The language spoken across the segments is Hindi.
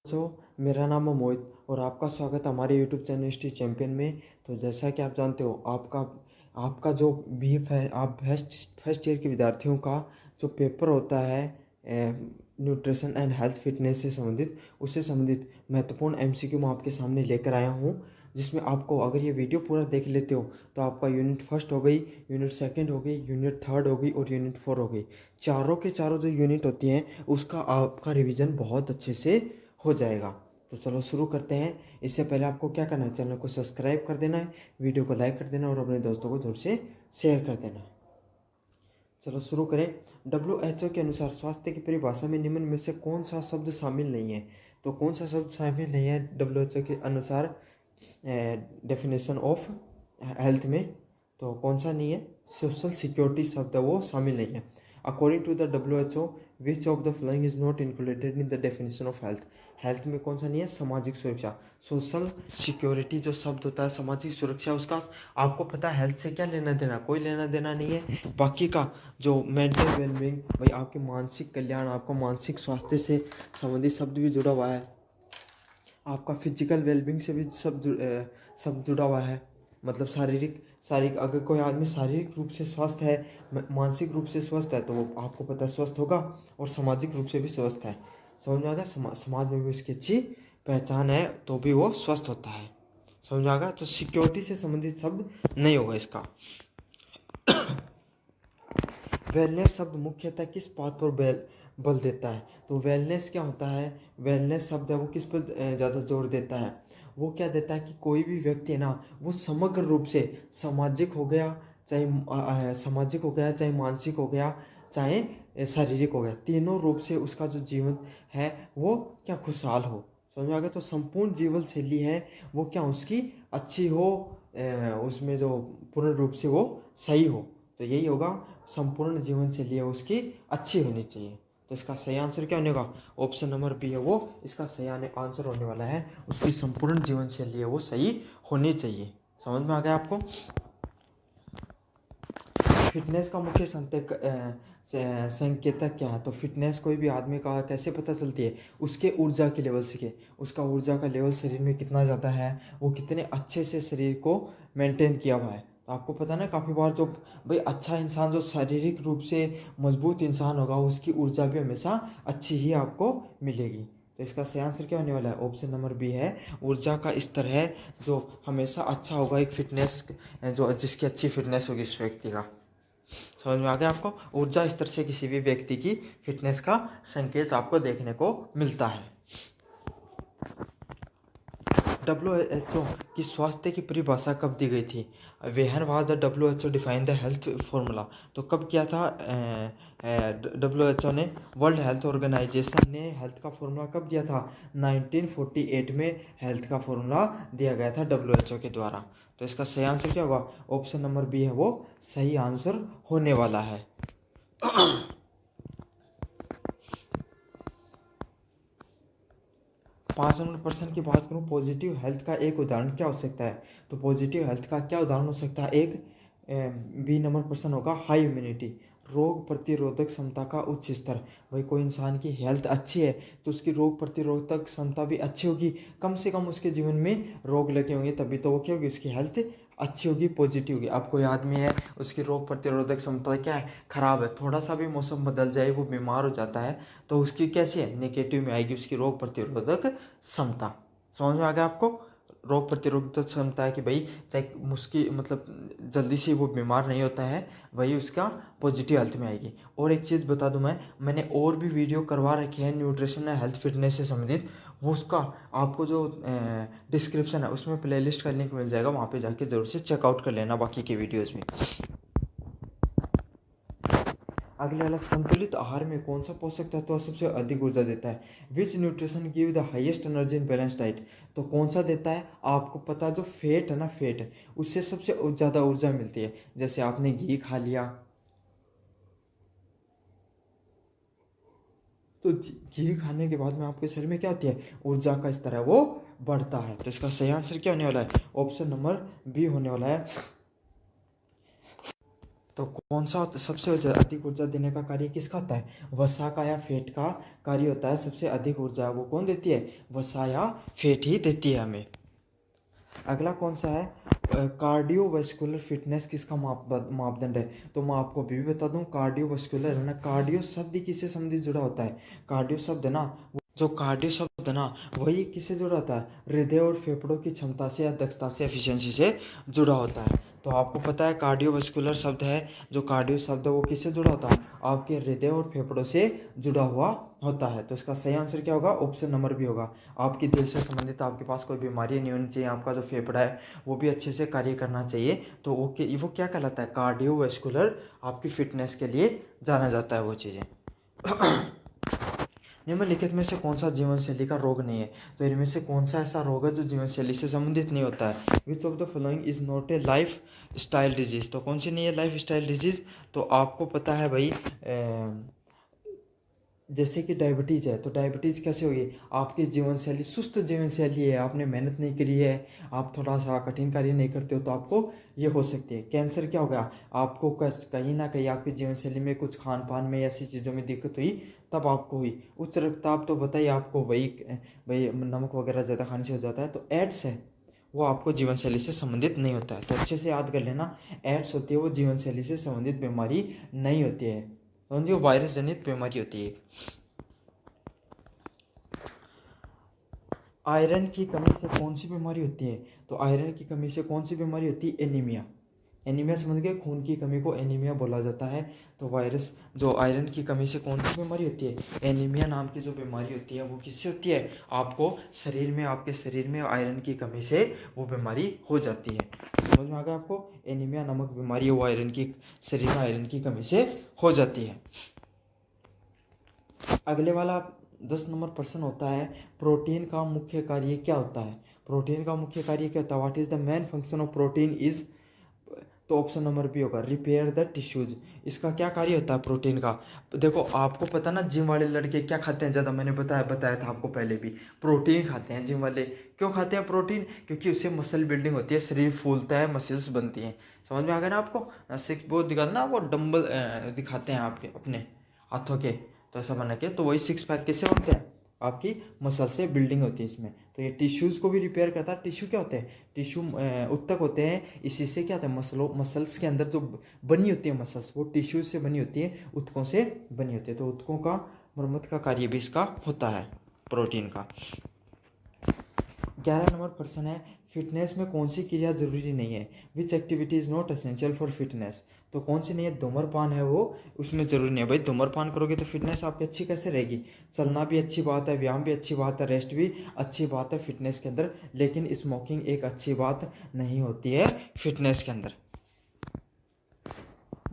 मेरा नाम है मोहित और आपका स्वागत है हमारे यूट्यूब चैनल हिस्ट्री चैंपियन में। तो जैसा कि आप जानते हो, आपका आपका जो बी है, आप फर्स्ट ईयर के विद्यार्थियों का जो पेपर होता है न्यूट्रिशन एंड हेल्थ फिटनेस से संबंधित, उससे संबंधित महत्वपूर्ण एमसीक्यू मैं आपके सामने लेकर आया हूँ। जिसमें आपको, अगर ये वीडियो पूरा देख लेते हो, तो आपका यूनिट फर्स्ट हो गई, यूनिट सेकंड हो गई, यूनिट थर्ड हो गई और यूनिट फोर हो गई। चारों के चारों जो यूनिट होती हैं उसका आपका रिवीजन बहुत अच्छे से हो जाएगा। तो चलो शुरू करते हैं। इससे पहले आपको क्या करना है, चैनल को सब्सक्राइब कर देना है, वीडियो को लाइक कर देना और अपने दोस्तों को जरूर से शेयर कर देना है। चलो शुरू करें। WHO के अनुसार स्वास्थ्य की परिभाषा में निम्न में से कौन सा शब्द शामिल नहीं है? तो कौन सा शब्द शामिल नहीं है WHO के अनुसार डेफिनेशन ऑफ हेल्थ में? तो कौन सा नहीं है? सोशल सिक्योरिटी शब्द है, वो शामिल नहीं है। According to the WHO, which of the following is not included in the definition of health? Health में कौन सा नहीं है? सामाजिक सुरक्षा। सोशल सिक्योरिटी जो शब्द होता है, सामाजिक सुरक्षा, उसका आपको पता है हेल्थ से क्या लेना देना? कोई लेना देना नहीं है। बाकी का जो मेंटल वेलबींग, भाई आपके मानसिक कल्याण, आपका मानसिक स्वास्थ्य से संबंधित शब्द भी जुड़ा हुआ है। आपका फिजिकल वेलबींग से भी सब जुड़ा हुआ है। मतलब शारीरिक शारीरिक अगर कोई आदमी शारीरिक रूप से स्वस्थ है, मानसिक रूप से स्वस्थ है, तो वो आपको पता है स्वस्थ होगा, और सामाजिक रूप से भी स्वस्थ है। समझ में आ गया? समाज में भी उसकी अच्छी पहचान है तो भी वो स्वस्थ होता है। समझ में आ गया? तो सिक्योरिटी से संबंधित शब्द नहीं होगा इसका। वेलनेस शब्द मुख्यतः किस बात पर बल देता है? तो वेलनेस क्या होता है? वेलनेस शब्द है वो किस पर ज़्यादा जोर देता है? वो क्या देता है कि कोई भी व्यक्ति है ना, वो समग्र रूप से सामाजिक हो गया, चाहे सामाजिक हो गया, चाहे मानसिक हो गया, चाहे शारीरिक हो गया, तीनों रूप से उसका जो जीवन है वो क्या खुशहाल हो। समझ में आ गया? तो संपूर्ण जीवन शैली है वो क्या उसकी अच्छी हो, उसमें जो पूर्ण रूप से वो सही हो। तो यही होगा, संपूर्ण जीवन शैली है उसकी अच्छी होनी चाहिए। तो इसका सही आंसर क्या होने होगा? ऑप्शन नंबर बी है वो इसका सही आंसर होने वाला है। उसकी संपूर्ण जीवन शैली है वो सही होनी चाहिए। समझ में आ गया आपको? फिटनेस का मुख्य संकेतक क्या है? तो फिटनेस कोई भी आदमी का कैसे पता चलती है? उसके ऊर्जा के लेवल से। उसका ऊर्जा का लेवल शरीर में कितना ज़्यादा है, वो कितने अच्छे से शरीर को मेंटेन किया हुआ है। तो आपको पता ना, काफ़ी बार जो भाई अच्छा इंसान, जो शारीरिक रूप से मजबूत इंसान होगा, उसकी ऊर्जा भी हमेशा अच्छी ही आपको मिलेगी। तो इसका सही आंसर क्या होने वाला है? ऑप्शन नंबर बी है, ऊर्जा का स्तर है जो हमेशा अच्छा होगा एक फिटनेस, जो जिसकी अच्छी फिटनेस होगी इस व्यक्ति का। समझ में आ गया आपको? ऊर्जा स्तर से किसी भी व्यक्ति की फिटनेस का संकेत आपको देखने को मिलता है। WHO की स्वास्थ्य की परिभाषा कब दी गई थी? वेहन was the WHO define the health formula? तो कब किया था WHO ने? वर्ल्ड हेल्थ ऑर्गेनाइजेशन ने हेल्थ का फॉर्मूला कब दिया था? 1948 में हेल्थ का फॉर्मूला दिया गया था WHO के द्वारा। तो इसका सही आंसर क्या होगा? ऑप्शन नंबर बी है वो सही आंसर होने वाला है। 5 नंबर प्रश्न की बात करूँ, पॉजिटिव हेल्थ का एक उदाहरण क्या हो सकता है? तो पॉजिटिव हेल्थ का क्या उदाहरण हो सकता है? एक बी नंबर प्रश्न होगा हाई इम्यूनिटी, रोग प्रतिरोधक क्षमता का उच्च स्तर। भाई कोई इंसान की हेल्थ अच्छी है तो उसकी रोग प्रतिरोधक क्षमता भी अच्छी होगी, कम से कम उसके जीवन में रोग लगे होंगे, तभी तो वो क्या होगी, उसकी हेल्थ अच्छी होगी, पॉजिटिव होगी। अब कोई आदमी है उसकी रोग प्रतिरोधक क्षमता क्या है, खराब है, थोड़ा सा भी मौसम बदल जाए वो बीमार हो जाता है, तो उसकी कैसी है, नेगेटिव में आएगी उसकी रोग प्रतिरोधक क्षमता। समझ में आ गया आपको? रोग प्रतिरोधक क्षमता है कि भाई चाहे मुश्किल, मतलब जल्दी से वो बीमार नहीं होता है, वही उसका पॉजिटिव हेल्थ में आएगी। और एक चीज़ बता दूं, मैंने और भी वीडियो करवा रखे हैं न्यूट्रिशन एंड हेल्थ फिटनेस से संबंधित, वो उसका आपको जो डिस्क्रिप्शन है उसमें प्लेलिस्ट का लिंक मिल जाएगा, वहाँ पे जाके जरूर से चेकआउट कर लेना बाकी के वीडियोज़ में। अगले वाला, संतुलित आहार में कौन सा पोषक तत्व सबसे अधिक ऊर्जा देता है? Which nutrition give the highest energy in balance diet? तो कौन सा देता है? आपको पता, जो फैट है ना, फैट उससे सबसे ज़्यादा ऊर्जा मिलती है। जैसे आपने घी खा लिया, तो घी खाने के बाद में आपके शरीर में क्या होती है, ऊर्जा का स्तर है वो बढ़ता है। तो इसका सही आंसर क्या होने वाला है? ऑप्शन नंबर बी होने वाला है। तो कौन सा सबसे अधिक ऊर्जा देने का कार्य किसका होता है? वसा का या फैट का कार्य होता है। सबसे अधिक ऊर्जा वो कौन देती है? वसा या फैट ही देती है हमें। अगला कौन सा है? कार्डियोवास्कुलर फिटनेस किसका मापदंड है? तो मैं आपको अभी भी बता दूं, कार्डियोवास्कुलर है ना, कार्डियो शब्द किससे संबंधित जुड़ा होता है? कार्डियो शब्द है ना, जो कार्डियो शब्द है ना, वही किससे जुड़ा होता है? हृदय और फेफड़ों की क्षमता से या दक्षता से, एफिशिएंसी से जुड़ा होता है। तो आपको पता है कार्डियोवास्कुलर शब्द है, जो कार्डियो शब्द है वो किससे जुड़ा होता है? आपके हृदय और फेफड़ों से जुड़ा हुआ होता है। तो इसका सही आंसर क्या होगा? ऑप्शन नंबर बी होगा। आपकी दिल से संबंधित आपके पास कोई बीमारी नहीं होनी चाहिए, आपका जो फेफड़ा है वो भी अच्छे से कार्य करना चाहिए, तो वो क्या कहलाता है? कार्डियोवास्कुलर आपकी फिटनेस के लिए जाना जाता है वो चीज़ें। निम्नलिखित में से कौन सा जीवन शैली का रोग नहीं है? तो इनमें से कौन सा ऐसा रोग है जो जीवन शैली से संबंधित नहीं होता है? Which of the following is not a life style disease? तो कौन सी नहीं है लाइफ स्टाइल डिजीज? तो आपको पता है भाई, जैसे कि डायबिटीज़ है, तो डायबिटीज़ कैसे होगी? आपकी जीवन शैली सुस्त जीवन शैली है, आपने मेहनत नहीं करी है, आप थोड़ा सा कठिन कार्य नहीं करते हो, तो आपको ये हो सकती है। कैंसर क्या हो गया? आपको कहीं ना कहीं आपकी जीवन शैली में कुछ खान पान में ऐसी चीज़ों में दिक्कत हुई, तब आपको हुई। उच्च रक्तचाप तो बताइए आपको, वही भाई नमक वगैरह ज़्यादा खाने से हो जाता है। तो एड्स है, वो आपको जीवन शैली से संबंधित नहीं होता है। तो अच्छे से याद कर लेना, एड्स होती है वो जीवन शैली से संबंधित बीमारी नहीं होती है, वो वायरस जनित बीमारी होती है। आयरन की कमी से कौन सी बीमारी होती है? तो आयरन की कमी से कौन सी बीमारी होती है? एनीमिया। एनीमिया समझ गए, खून की कमी को एनीमिया बोला जाता है। तो वायरस जो आयरन की कमी से कौन सी बीमारी होती है? एनीमिया नाम की जो बीमारी होती है वो किससे होती है? आपको आपके शरीर में आयरन की कमी से वो बीमारी हो जाती है। समझ में आ गया आपको? एनीमिया नामक बीमारी है वो शरीर में आयरन की कमी से हो जाती है। अगले वाला 10 नंबर प्रश्न होता है, प्रोटीन का मुख्य कार्य क्या होता है? प्रोटीन का मुख्य कार्य क्या होता है? What is the main function of protein is? तो ऑप्शन नंबर बी होगा, रिपेयर द टिश्यूज। इसका क्या कार्य होता है प्रोटीन का? देखो आपको पता ना, जिम वाले लड़के क्या खाते हैं ज़्यादा? मैंने बताया था आपको पहले भी, प्रोटीन खाते हैं जिम वाले। क्यों खाते हैं प्रोटीन? क्योंकि उससे मसल बिल्डिंग होती है, शरीर फूलता है, मसल्स बनती हैं। समझ में आ गया ना आपको? सिक्स वो दिखाते ना, वो डंबल दिखाते हैं आपके अपने हाथों के, तो ऐसा बना के, तो वही सिक्स पैक किससे बनते हैं? आपकी मसल से बिल्डिंग होती है इसमें। तो ये टिश्यूज़ को भी रिपेयर करता है। टिश्यू क्या होते हैं? टिश्यू उत्तक होते हैं। इसी से क्या होता है? मसल्स के अंदर जो बनी होती है मसल्स, वो टिश्यूज से बनी होती है, उत्तकों से बनी होती है। तो उत्तकों का मरम्मत का कार्य भी इसका होता है, प्रोटीन का। 11 नंबर प्रश्न है, फिटनेस में कौन सी क्रिया जरूरी नहीं है? Which activity is not essential for fitness? तो कौन सी नहीं है? धूम्रपान है वो उसमें जरूरी नहीं है। भाई धूम्रपान करोगे तो फिटनेस आपकी अच्छी कैसे रहेगी? चलना भी अच्छी बात है, व्यायाम भी अच्छी बात है, रेस्ट भी अच्छी बात है फिटनेस के अंदर, लेकिन स्मोकिंग एक अच्छी बात नहीं होती है फिटनेस के अंदर।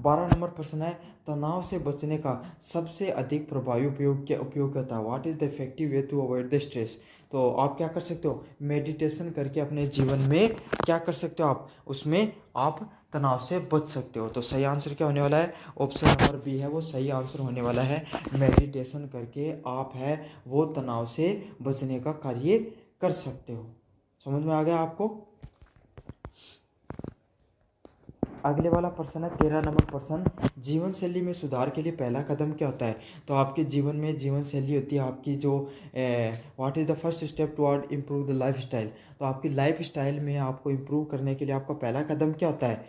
12 नंबर प्रश्न है, तनाव से बचने का सबसे अधिक प्रभावी उपयोग क्या होता है? What is the effective way to avoid the stress? तो आप क्या कर सकते हो? मेडिटेशन करके अपने जीवन में क्या कर सकते हो? आप उसमें आप तनाव से बच सकते हो। तो सही आंसर क्या होने वाला है? ऑप्शन नंबर बी है वो सही आंसर होने वाला है। मेडिटेशन करके आप है वो तनाव से बचने का कार्य कर सकते हो। समझ में आ गया आपको? अगले वाला प्रश्न है 13 नंबर प्रश्न, जीवन शैली में सुधार के लिए पहला कदम क्या होता है? तो आपके जीवन में जीवन शैली होती है आपकी जो what is the first step toward improve the life style? तो आपकी लाइफ स्टाइल में आपको इम्प्रूव करने के लिए आपका पहला कदम क्या होता है?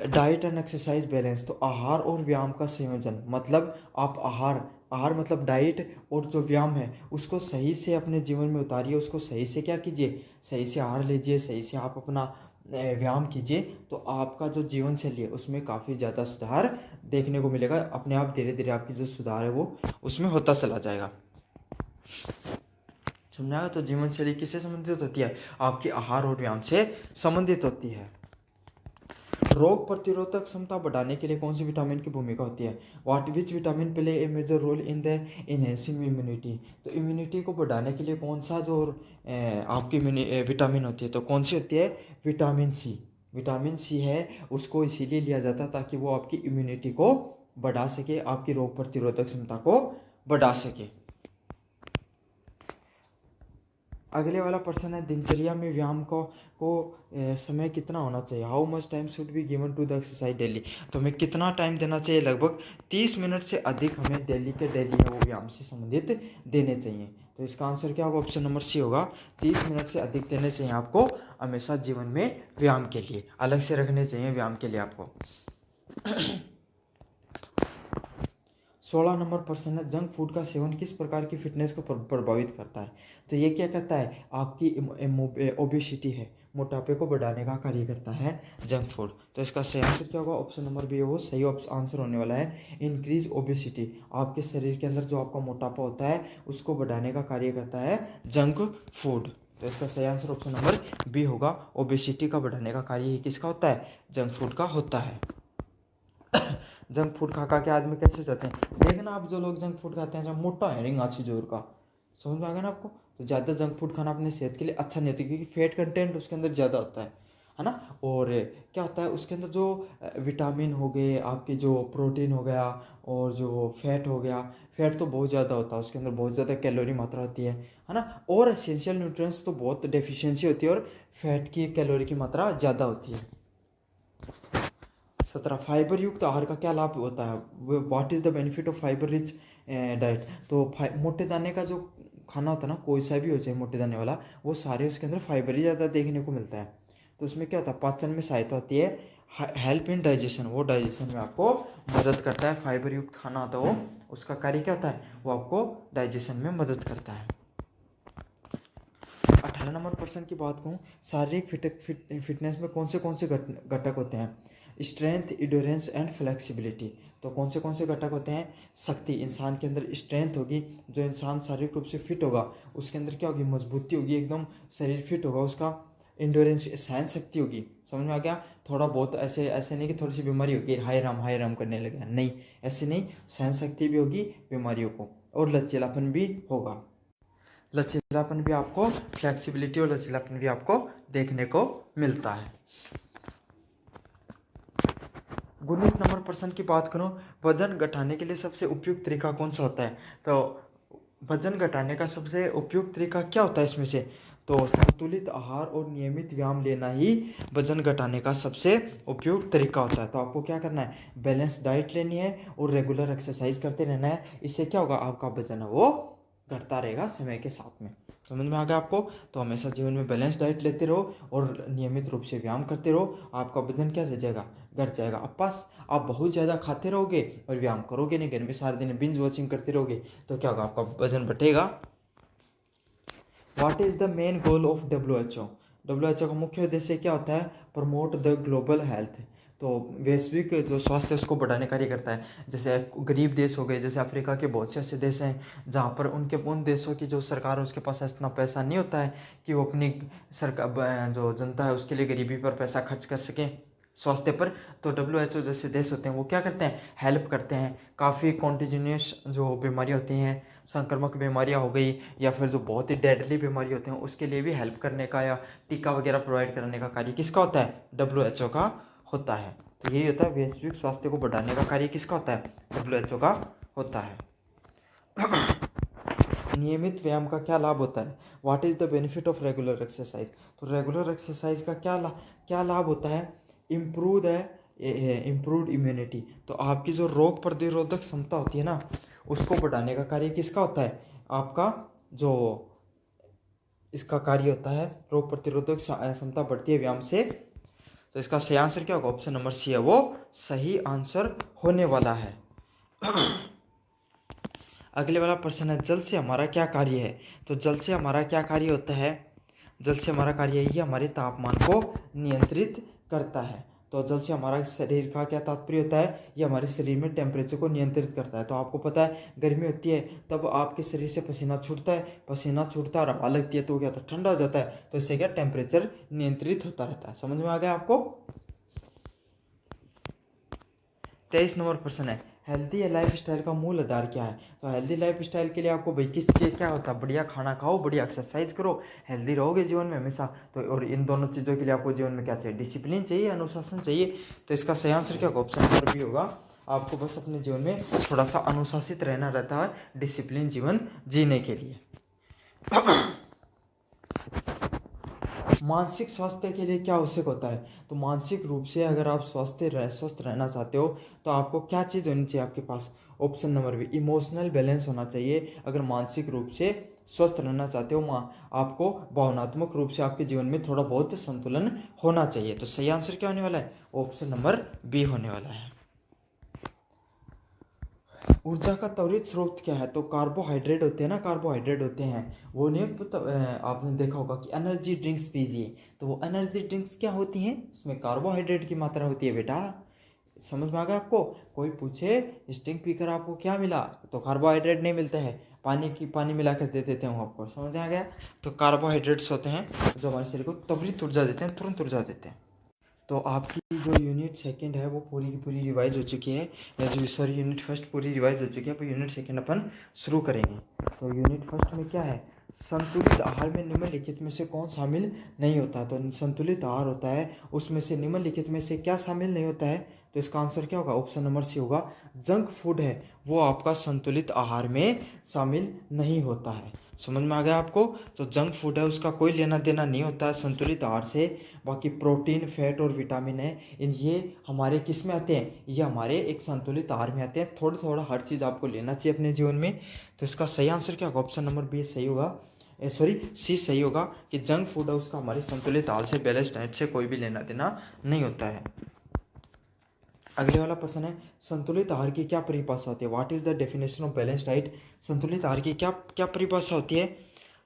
Diet and exercise balance. तो आहार और व्यायाम का संयोजन, मतलब आप आहार मतलब डाइट, और जो व्यायाम है उसको सही से अपने जीवन में उतारिए, उसको सही से क्या कीजिए? सही से आहार लीजिए, सही से आप अपना व्यायाम कीजिए, तो आपका जो जीवन शैली है उसमें काफ़ी ज़्यादा सुधार देखने को मिलेगा। अपने आप धीरे धीरे आपकी जो सुधार है वो उसमें होता चला जाएगा। समझा? तो जीवन शैली किससे संबंधित होती है? आपके आहार और व्यायाम से संबंधित होती है। रोग प्रतिरोधक क्षमता बढ़ाने के लिए कौन सी विटामिन की भूमिका होती है? What which vitamin play a major role in the enhancing immunity? तो इम्यूनिटी को बढ़ाने के लिए कौन सा जो आपकी विटामिन होती है, तो कौन सी होती है? Vitamin C. विटामिन सी है, उसको इसीलिए लिया जाता है ताकि वो आपकी इम्यूनिटी को बढ़ा सके, आपकी रोग प्रतिरोधक क्षमता को बढ़ा सके। अगले वाला प्रश्न है, दिनचर्या में व्यायाम को समय कितना होना चाहिए? How much time should be given to the exercise daily? तो हमें कितना टाइम देना चाहिए? लगभग 30 मिनट से अधिक हमें डेली है वो व्यायाम से संबंधित देने चाहिए। तो इसका आंसर क्या होगा? ऑप्शन नंबर सी होगा। 30 मिनट से अधिक देने चाहिए आपको हमेशा जीवन में व्यायाम के लिए, अलग से रखने चाहिए व्यायाम के लिए आपको। 16 नंबर प्रश्न है, जंक फूड का सेवन किस प्रकार की फिटनेस को प्रभावित करता है? तो ये क्या करता है? आपकी ओबेसिटी है, मोटापे को बढ़ाने का कार्य करता है जंक फूड। तो इसका सही आंसर क्या होगा? ऑप्शन नंबर बी वो सही आंसर होने वाला है। इंक्रीज ओबेसिटी, आपके शरीर के अंदर जो आपका मोटापा होता है उसको बढ़ाने का कार्य करता है जंक फूड। तो इसका सही आंसर ऑप्शन नंबर बी होगा। ओबेसिटी का बढ़ाने का कार्य ही किसका होता है? जंक फूड का होता है। जंक फूड खा के आदमी कैसे जाते हैं? देखना आप, जो लोग जंक फूड खाते हैं जब मोटा है रिंग अच्छी जोर का, समझ में आ गया ना आपको? तो ज़्यादा जंक फूड खाना अपनी सेहत के लिए अच्छा नहीं होता, क्योंकि फैट कंटेंट उसके अंदर ज़्यादा होता है ना। और क्या होता है उसके अंदर, जो विटामिन हो गए आपके, जो प्रोटीन हो गया और जो फैट हो गया, फैट तो बहुत ज़्यादा होता है उसके अंदर, बहुत ज़्यादा कैलोरी मात्रा होती है ना। और एसेंशियल न्यूट्रिएंट्स तो बहुत डेफिशिएंसी होती है, और फैट की कैलोरी की मात्रा ज़्यादा होती है। 17, फाइबर युक्त आहार का क्या लाभ होता है? What is the benefit of fibre rich diet? तो मोटे दाने का जो खाना होता है ना, कोई सा भी हो चाहे मोटे दाने वाला, वो सारे उसके अंदर फाइबर ही ज़्यादा देखने को मिलता है। तो उसमें क्या होता है? पाचन में सहायता होती है, हेल्प इन डाइजेशन, वो डाइजेशन में आपको मदद करता है। फाइबर युक्त खाना होता है वो, उसका कार्य क्या होता है? वो आपको डाइजेशन में मदद करता है। 18 नंबर प्रश्न की बात कहूँ, शारीरिक फिटनेस में कौन से घटक होते हैं? Strength, endurance and flexibility. तो कौन से घटक होते हैं? शक्ति, इंसान के अंदर स्ट्रेंथ होगी, जो इंसान शारीरिक रूप से फिट होगा उसके अंदर क्या होगी? मजबूती होगी, एकदम शरीर फिट होगा उसका। एंड्योरेंस, सहन शक्ति होगी, समझ में आ गया? थोड़ा बहुत ऐसे नहीं कि थोड़ी सी बीमारी होगी हाय राम करने लगे, नहीं, ऐसे नहीं, सहन शक्ति भी होगी बीमारियों को, और लचीलापन भी होगा। लचीलापन भी आपको, फ्लेक्सिबिलिटी और लचीलापन भी आपको देखने को मिलता है। 19 नंबर प्रश्न की बात करूं, वजन घटाने के लिए सबसे उपयुक्त तरीका कौन सा होता है? तो वजन घटाने का सबसे उपयुक्त तरीका क्या होता है इसमें से? तो संतुलित आहार और नियमित व्यायाम लेना ही वजन घटाने का सबसे उपयुक्त तरीका होता है। तो आपको क्या करना है? बैलेंस डाइट लेनी है और रेगुलर एक्सरसाइज करते रहना है। इससे क्या होगा? आपका वजन है वो घटता रहेगा समय के साथ में। समझ में आ गया आपको? तो हमेशा जीवन में बैलेंस डाइट लेते रहो और नियमित रूप से व्यायाम करते रहो, आपका वजन क्या हो जाएगा? घट जाएगा। अब पास आप बहुत ज़्यादा खाते रहोगे और व्यायाम करोगे नहीं, घर में सारे दिन बिंज वॉचिंग करते रहोगे, तो क्या होगा? आपका वजन बढ़ेगा। What is the main goal of WHO? WHO का मुख्य उद्देश्य क्या होता है? Promote the global health. तो वैश्विक जो स्वास्थ्य है उसको बढ़ाने का कार्य करता है। जैसे गरीब देश हो गए, जैसे अफ्रीका के बहुत से ऐसे देश हैं जहाँ पर उन देशों की जो सरकार है उसके पास इतना पैसा नहीं होता है कि वो अपनी सरकार, जो जनता है उसके लिए गरीबी पर पैसा खर्च कर सकें स्वास्थ्य पर। तो WHO जैसे देश होते हैं वो क्या करते हैं? हेल्प करते हैं। काफ़ी कॉन्टिन्यूस जो बीमारियाँ होती हैं, संक्रामक बीमारियाँ हो गई, या फिर जो बहुत ही डेडली बीमारी होते हैं उसके लिए भी हेल्प करने का या टीका वगैरह प्रोवाइड करने का कार्य किसका होता है? WHO का होता है। तो यही होता है, वैश्विक स्वास्थ्य को बढ़ाने का कार्य किसका होता है? WHO का होता है। नियमित व्यायाम का क्या लाभ होता है? What is the benefit of regular exercise? तो रेगुलर एक्सरसाइज का क्या लाभ होता है? Improved immunity. तो आपकी जो रोग प्रतिरोधक क्षमता होती है ना, उसको बढ़ाने का कार्य किसका होता है? आपका जो इसका कार्य होता है, रोग प्रतिरोधक क्षमता बढ़ती है व्यायाम से। तो इसका सही आंसर क्या होगा? ऑप्शन नंबर सी है वो सही आंसर होने वाला है। अगले वाला प्रश्न है, जल से हमारा क्या कार्य है? तो जल से हमारा क्या कार्य होता है? जल से हमारा कार्य यही हमारे तापमान को नियंत्रित करता है। तो जल से हमारा शरीर का क्या तात्पर्य होता है? ये हमारे शरीर में टेम्परेचर को नियंत्रित करता है। तो आपको पता है गर्मी होती है तब आपके शरीर से पसीना छूटता है, पसीना छूटता और हवा लगती है तो क्या होता है? ठंडा हो जाता है। तो इससे क्या? टेम्परेचर नियंत्रित होता रहता है। समझ में आ गया आपको? 23 नंबर प्रश्न है, हेल्दी लाइफ स्टाइल का मूल आधार क्या है? तो हेल्दी लाइफ स्टाइल के लिए आपको भाई किसके क्या होता है? बढ़िया खाना खाओ, बढ़िया एक्सरसाइज करो, हेल्दी रहोगे जीवन में हमेशा। तो और इन दोनों चीज़ों के लिए आपको जीवन में क्या चाहिए? डिसिप्लिन चाहिए, अनुशासन चाहिए। तो इसका सही आंसर क्या होगा? ऑप्शन नंबर बी होगा। आपको बस अपने जीवन में थोड़ा सा अनुशासित रहना रहता है, डिसिप्लिन जीवन जीने के लिए। मानसिक स्वास्थ्य के लिए क्या आवश्यक होता है? तो मानसिक रूप से अगर आप स्वस्थ रहना चाहते हो तो आपको क्या चीज़ होनी चाहिए आपके पास? Option number B, emotional balance होना चाहिए। अगर मानसिक रूप से स्वस्थ रहना चाहते हो आपको भावनात्मक रूप से आपके जीवन में थोड़ा बहुत संतुलन होना चाहिए। तो सही आंसर क्या होने वाला है? ऑप्शन नंबर बी होने वाला है। ऊर्जा का त्वरित स्रोत क्या है? तो कार्बोहाइड्रेट होते हैं ना, कार्बोहाइड्रेट होते हैं वो नहीं आपने देखा होगा कि एनर्जी ड्रिंक्स पीजिए, तो वो एनर्जी ड्रिंक्स क्या होती हैं? उसमें कार्बोहाइड्रेट की मात्रा होती है बेटा। समझ में आ गया आपको? कोई पूछे स्टिंग पीकर आपको क्या मिला, तो कार्बोहाइड्रेट नहीं मिलता है, पानी मिला कर दे देते हूँ आपको। समझ आ गया? तो कार्बोहाइड्रेट्स होते हैं जो हमारे शरीर को त्वरित ऊर्जा देते हैं, तुरंत ऊर्जा देते हैं। तो आपकी जो यूनिट सेकंड है वो पूरी की पूरी रिवाइज हो चुकी है, जो सॉरी यूनिट फर्स्ट पूरी रिवाइज हो चुकी है। अब यूनिट सेकंड अपन शुरू करेंगे। तो यूनिट फर्स्ट में क्या है? संतुलित आहार में निम्नलिखित में से कौन शामिल नहीं होता? तो संतुलित आहार होता है, उसमें से निम्नलिखित में से क्या शामिल नहीं होता है? तो इसका आंसर क्या होगा? ऑप्शन नंबर सी होगा। जंक फूड है वो आपका संतुलित आहार में शामिल नहीं होता है। समझ में आ गया आपको? तो जंक फूड है उसका कोई लेना देना नहीं होता है संतुलित आहार से। बाकी प्रोटीन, फैट और विटामिन है ये हमारे किस में आते हैं? ये हमारे एक संतुलित आहार में आते हैं। थोड़ा थोड़ा हर चीज़ आपको लेना चाहिए अपने जीवन में। तो इसका सही आंसर क्या होगा? ऑप्शन नंबर बी सही होगा, सी सही होगा कि जंक फूड है उसका हमारे संतुलित आहार से, बैलेंस डाइट से कोई भी लेना देना नहीं होता है। अगले वाला प्रश्न है, संतुलित आहार की क्या परिभाषा होती है? What is the definition of balance diet? संतुलित आहार की क्या क्या परिभाषा होती है?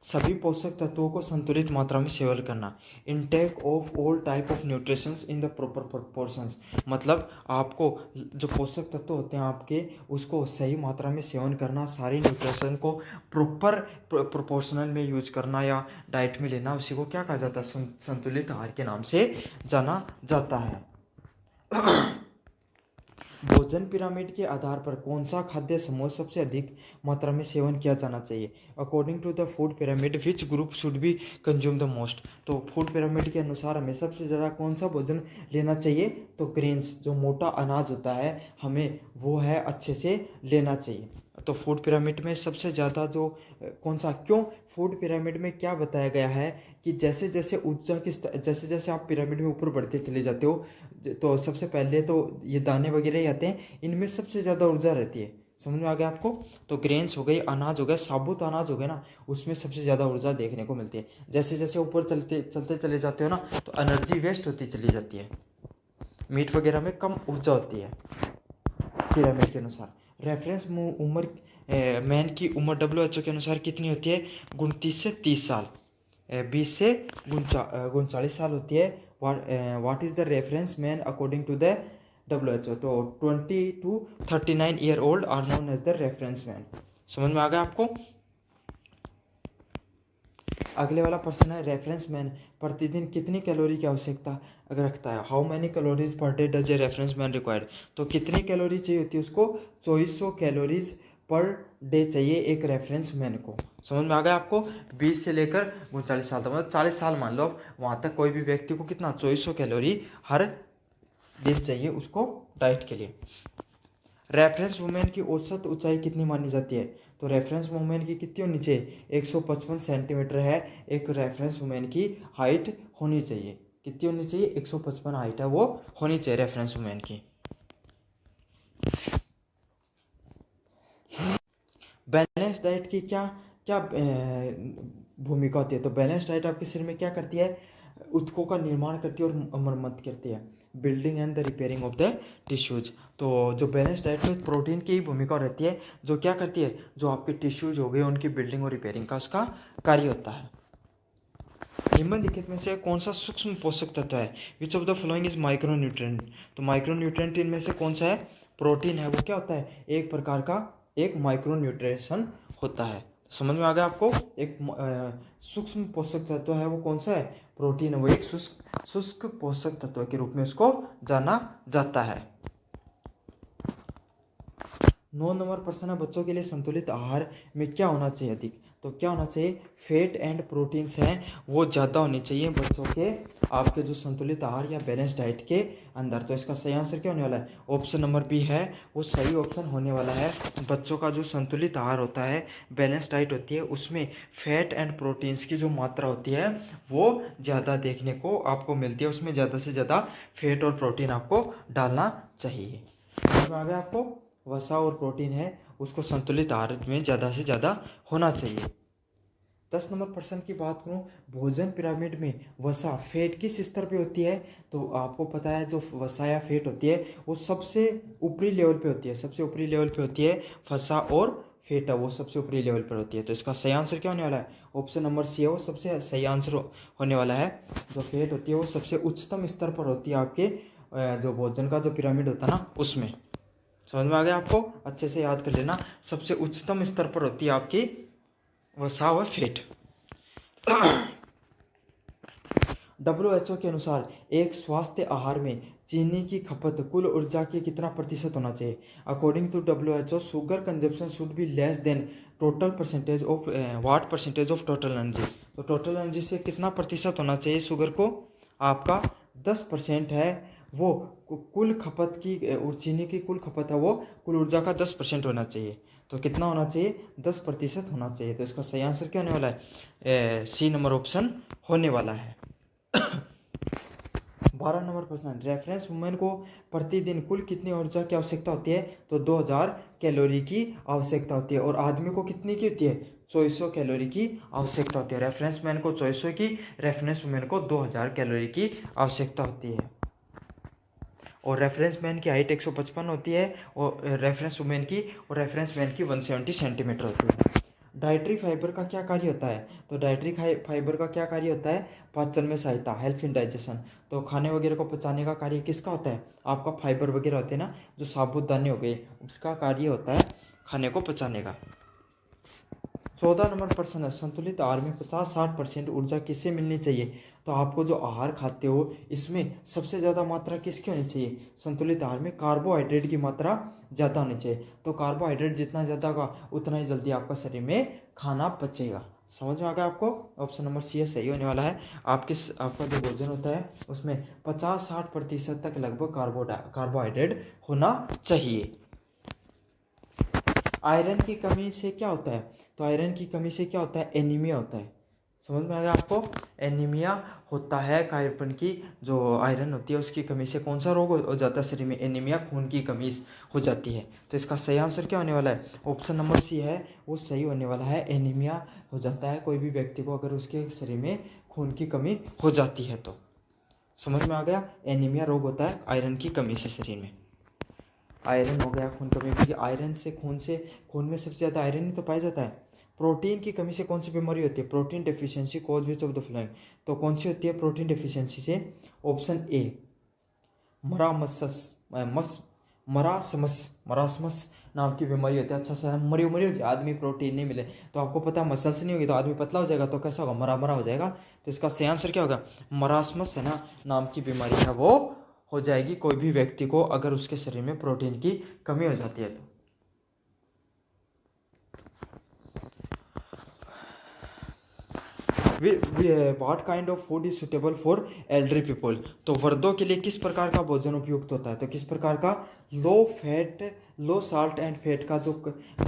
सभी पोषक तत्वों को संतुलित मात्रा में सेवन करना, intake of all type of nutritions in the proper proportions. मतलब आपको जो पोषक तत्व होते हैं आपके, उसको सही मात्रा में सेवन करना, सारे न्यूट्रिशन को प्रॉपर प्रोपोर्शनल में यूज करना या डाइट में लेना, उसी को क्या कहा जाता है? संतुलित आहार के नाम से जाना जाता है। भोजन पिरामिड के आधार पर कौन सा खाद्य समूह सबसे अधिक मात्रा में सेवन किया जाना चाहिए? According to the food pyramid which group should be consume the most? तो फूड पिरामिड के अनुसार हमें सबसे ज़्यादा कौन सा भोजन लेना चाहिए? तो ग्रेन्स, जो मोटा अनाज होता है, हमें वो है अच्छे से लेना चाहिए। तो फूड पिरामिड में सबसे ज़्यादा जो कौन सा, क्यों फूड पिरामिड में क्या बताया गया है कि जैसे जैसे ऊर्जा की जैसे जैसे आप पिरामिड में ऊपर बढ़ते चले जाते हो, तो सबसे पहले तो ये दाने वगैरह ही आते हैं, इनमें सबसे ज़्यादा ऊर्जा रहती है। समझ में आ गया आपको? तो ग्रेन्स हो गई, अनाज हो गया, साबुत अनाज हो गए ना, उसमें सबसे ज़्यादा ऊर्जा देखने को मिलती है। जैसे जैसे ऊपर चलते चले जाते हो ना, तो एनर्जी वेस्ट होती चली जाती है, मीट वगैरह में कम ऊर्जा होती है पिरामिड के अनुसार। रेफरेंस उम्र मैन की उम्र WHO के अनुसार कितनी होती है? 29 से 30 साल, 20 से 39 साल होती है। What is the reference man according to the WHO? तो 20 to 39 year old are known as the reference man. समझ में आ गया आपको? अगले वाला प्रश्न है, रेफरेंस मैन प्रतिदिन कितनी कैलोरी की आवश्यकता रखता है? How many calories per day does a reference man required? तो कितनी कैलोरी चाहिए होती है उसको? 2400 कैलोरीज पर डे चाहिए एक रेफरेंस मैन को। समझ में आ गया आपको? 20 से लेकर 39 साल तक, मतलब 40 साल मान लो, वहाँ तक कोई भी व्यक्ति को कितना? 2400 कैलोरी हर दिन चाहिए उसको डाइट के लिए। रेफरेंस वुमेन की औसत ऊंचाई कितनी मानी जाती है? तो रेफरेंस वुमेन की कितनी होनी चाहिए? 155 सेंटीमीटर है एक रेफरेंस वुमेन की हाइट होनी चाहिए। कितनी होनी चाहिए? 155 हाइट है वो होनी चाहिए रेफरेंस वुमेन की। बैलेंस डाइट की क्या क्या भूमिका होती है? तो बैलेंस डाइट आपके शरीर में क्या करती है? ऊतकों का निर्माण करती है और मरम्मत करती है, building and the repairing of the tissues. तो जो बैलेंस डाइट में प्रोटीन की ही भूमिका रहती है, जो क्या करती है? जो आपके टिश्यूज हो गए उनकी बिल्डिंग और रिपेयरिंग का उसका कार्य होता है। निम्नलिखित में से कौन सा सूक्ष्म पोषक तत्व है? Which of the following is micronutrient? तो माइक्रोन्यूट्रिएंट इनमें से कौन सा है? प्रोटीन है। वो क्या होता है? एक प्रकार का एक माइक्रोन्यूट्रिशन होता है। समझ में आ गया आपको? एक सूक्ष्म पोषक तत्व है वो कौन सा है? प्रोटीन है। वो एक शुष्क पोषक तत्व के रूप में उसको जाना जाता है। 9 नंबर प्रश्न है, बच्चों के लिए संतुलित आहार में क्या होना चाहिए अधिक? तो क्या होना चाहिए, फैट एंड प्रोटीन्स हैं वो ज़्यादा होनी चाहिए बच्चों के आपके जो संतुलित आहार या बैलेंस डाइट के अंदर। तो इसका सही आंसर क्या होने वाला है, ऑप्शन नंबर बी है वो सही ऑप्शन होने वाला है। बच्चों का जो संतुलित आहार होता है, बैलेंस डाइट होती है, उसमें फैट एंड प्रोटीन्स की जो मात्रा होती है वो ज़्यादा देखने को आपको मिलती है, उसमें ज़्यादा से ज़्यादा फैट और प्रोटीन आपको डालना चाहिए। समझ में आ गया आपको, वसा और प्रोटीन है उसको संतुलित आहार में ज़्यादा से ज़्यादा होना चाहिए। 10 नंबर प्रश्न की बात करूं, भोजन पिरामिड में वसा फैट किस स्तर पे होती है। तो आपको पता है जो वसा या फैट होती है वो सबसे ऊपरी लेवल पे होती है, सबसे ऊपरी लेवल पे होती है वसा और फैट है वो सबसे ऊपरी लेवल पर होती है। तो इसका सही आंसर क्या होने वाला है, ऑप्शन नंबर सी है वो सबसे सही आंसर होने वाला है। जो फैट होती है वो सबसे उच्चतम स्तर पर होती है आपके जो भोजन का जो पिरामिड होता है ना उसमें। समझ में आ गया आपको, अच्छे से याद कर लेना, सबसे उच्चतम स्तर पर होती है आपकी वसा व फैट। WHO के अनुसार एक स्वास्थ्य आहार में चीनी की खपत कुल ऊर्जा के कितना प्रतिशत होना चाहिए। According to WHO, sugar consumption should be less than total percentage of what percentage of total energy. तो टोटल एनर्जी से कितना प्रतिशत होना चाहिए शुगर को, आपका 10% है वो कुल खपत की, और चीनी की कुल खपत है वो कुल ऊर्जा का 10% होना चाहिए। तो कितना होना चाहिए, 10% होना चाहिए। तो इसका सही आंसर क्या होने वाला है, सी नंबर ऑप्शन होने वाला है। 12 नंबर प्रश्न, रेफरेंस वुमेन को प्रतिदिन कुल कितनी ऊर्जा की आवश्यकता होती है। तो 2000 कैलोरी की आवश्यकता होती है, और आदमी को कितनी की होती है, 2400 कैलोरी की आवश्यकता होती है। रेफरेंस मैन को 2400 की, रेफरेंस वुमेन को 2000 कैलोरी की आवश्यकता होती है। और रेफरेंस मैन की हाइट 155 होती है, और रेफरेंस वुमेन की और रेफरेंस मैन की 170 सेंटीमीटर होती है। डाइटरी फाइबर का क्या कार्य होता है। तो डाइटरी फाइबर का क्या कार्य होता है, पाचन में सहायता, हेल्प इन डाइजेशन। तो खाने वगैरह को पचाने का कार्य किसका होता है, आपका फाइबर वगैरह होते हैं ना, जो साबुदाने हो गए, उसका कार्य होता है खाने को पचाने का। 14 नंबर प्रश्न है, संतुलित आहार में 50-60% ऊर्जा किससे मिलनी चाहिए। तो आपको जो आहार खाते हो इसमें सबसे ज़्यादा मात्रा किसकी होनी चाहिए, संतुलित आहार में कार्बोहाइड्रेट की मात्रा ज़्यादा होनी चाहिए। तो कार्बोहाइड्रेट जितना ज़्यादा होगा उतना ही जल्दी आपका शरीर में खाना पचेगा। समझ में आ गया आपको, ऑप्शन नंबर सी सही होने वाला है। आपका जो भोजन होता है उसमें 50-60% तक लगभग कार्बोहाइड्रेट होना चाहिए। आयरन की कमी से क्या होता है। तो आयरन की कमी से क्या होता है, एनीमिया होता है। समझ में आ गया आपको, एनीमिया होता है, कार्बन की जो आयरन होती है उसकी कमी से कौन सा रोग हो जाता है शरीर में, एनीमिया, खून की कमी हो जाती है। तो इसका सही आंसर क्या होने वाला है, ऑप्शन नंबर सी है वो सही होने वाला है। एनीमिया हो जाता है कोई भी व्यक्ति को अगर उसके शरीर में खून की कमी हो जाती है। तो समझ में आ गया, एनीमिया रोग होता है आयरन की कमी से शरीर में। आयरन हो गया खून कमी, क्योंकि आयरन से खून में सबसे ज़्यादा आयरन ही तो पाया जाता है। प्रोटीन की कमी से कौन सी बीमारी होती है, protein deficiency cause which of the following. तो कौन सी होती है प्रोटीन डेफिशिएंसी से, ऑप्शन ए मरासमस नाम की बीमारी होती है। अच्छा सा मरी हो जाए आदमी, प्रोटीन नहीं मिले तो आपको पता मसल्स नहीं होगी तो आदमी पतला हो जाएगा, तो कैसा होगा, मरा हो जाएगा। तो इसका सही आंसर क्या होगा, मरासमस है ना नाम की बीमारी है वो हो जाएगी कोई भी व्यक्ति को अगर उसके शरीर में प्रोटीन की कमी हो जाती है। तो what kind of food is suitable for elderly people. तो वृद्धों के लिए किस प्रकार का भोजन उपयुक्त होता है। तो किस प्रकार का, low fat, low salt and fat का जो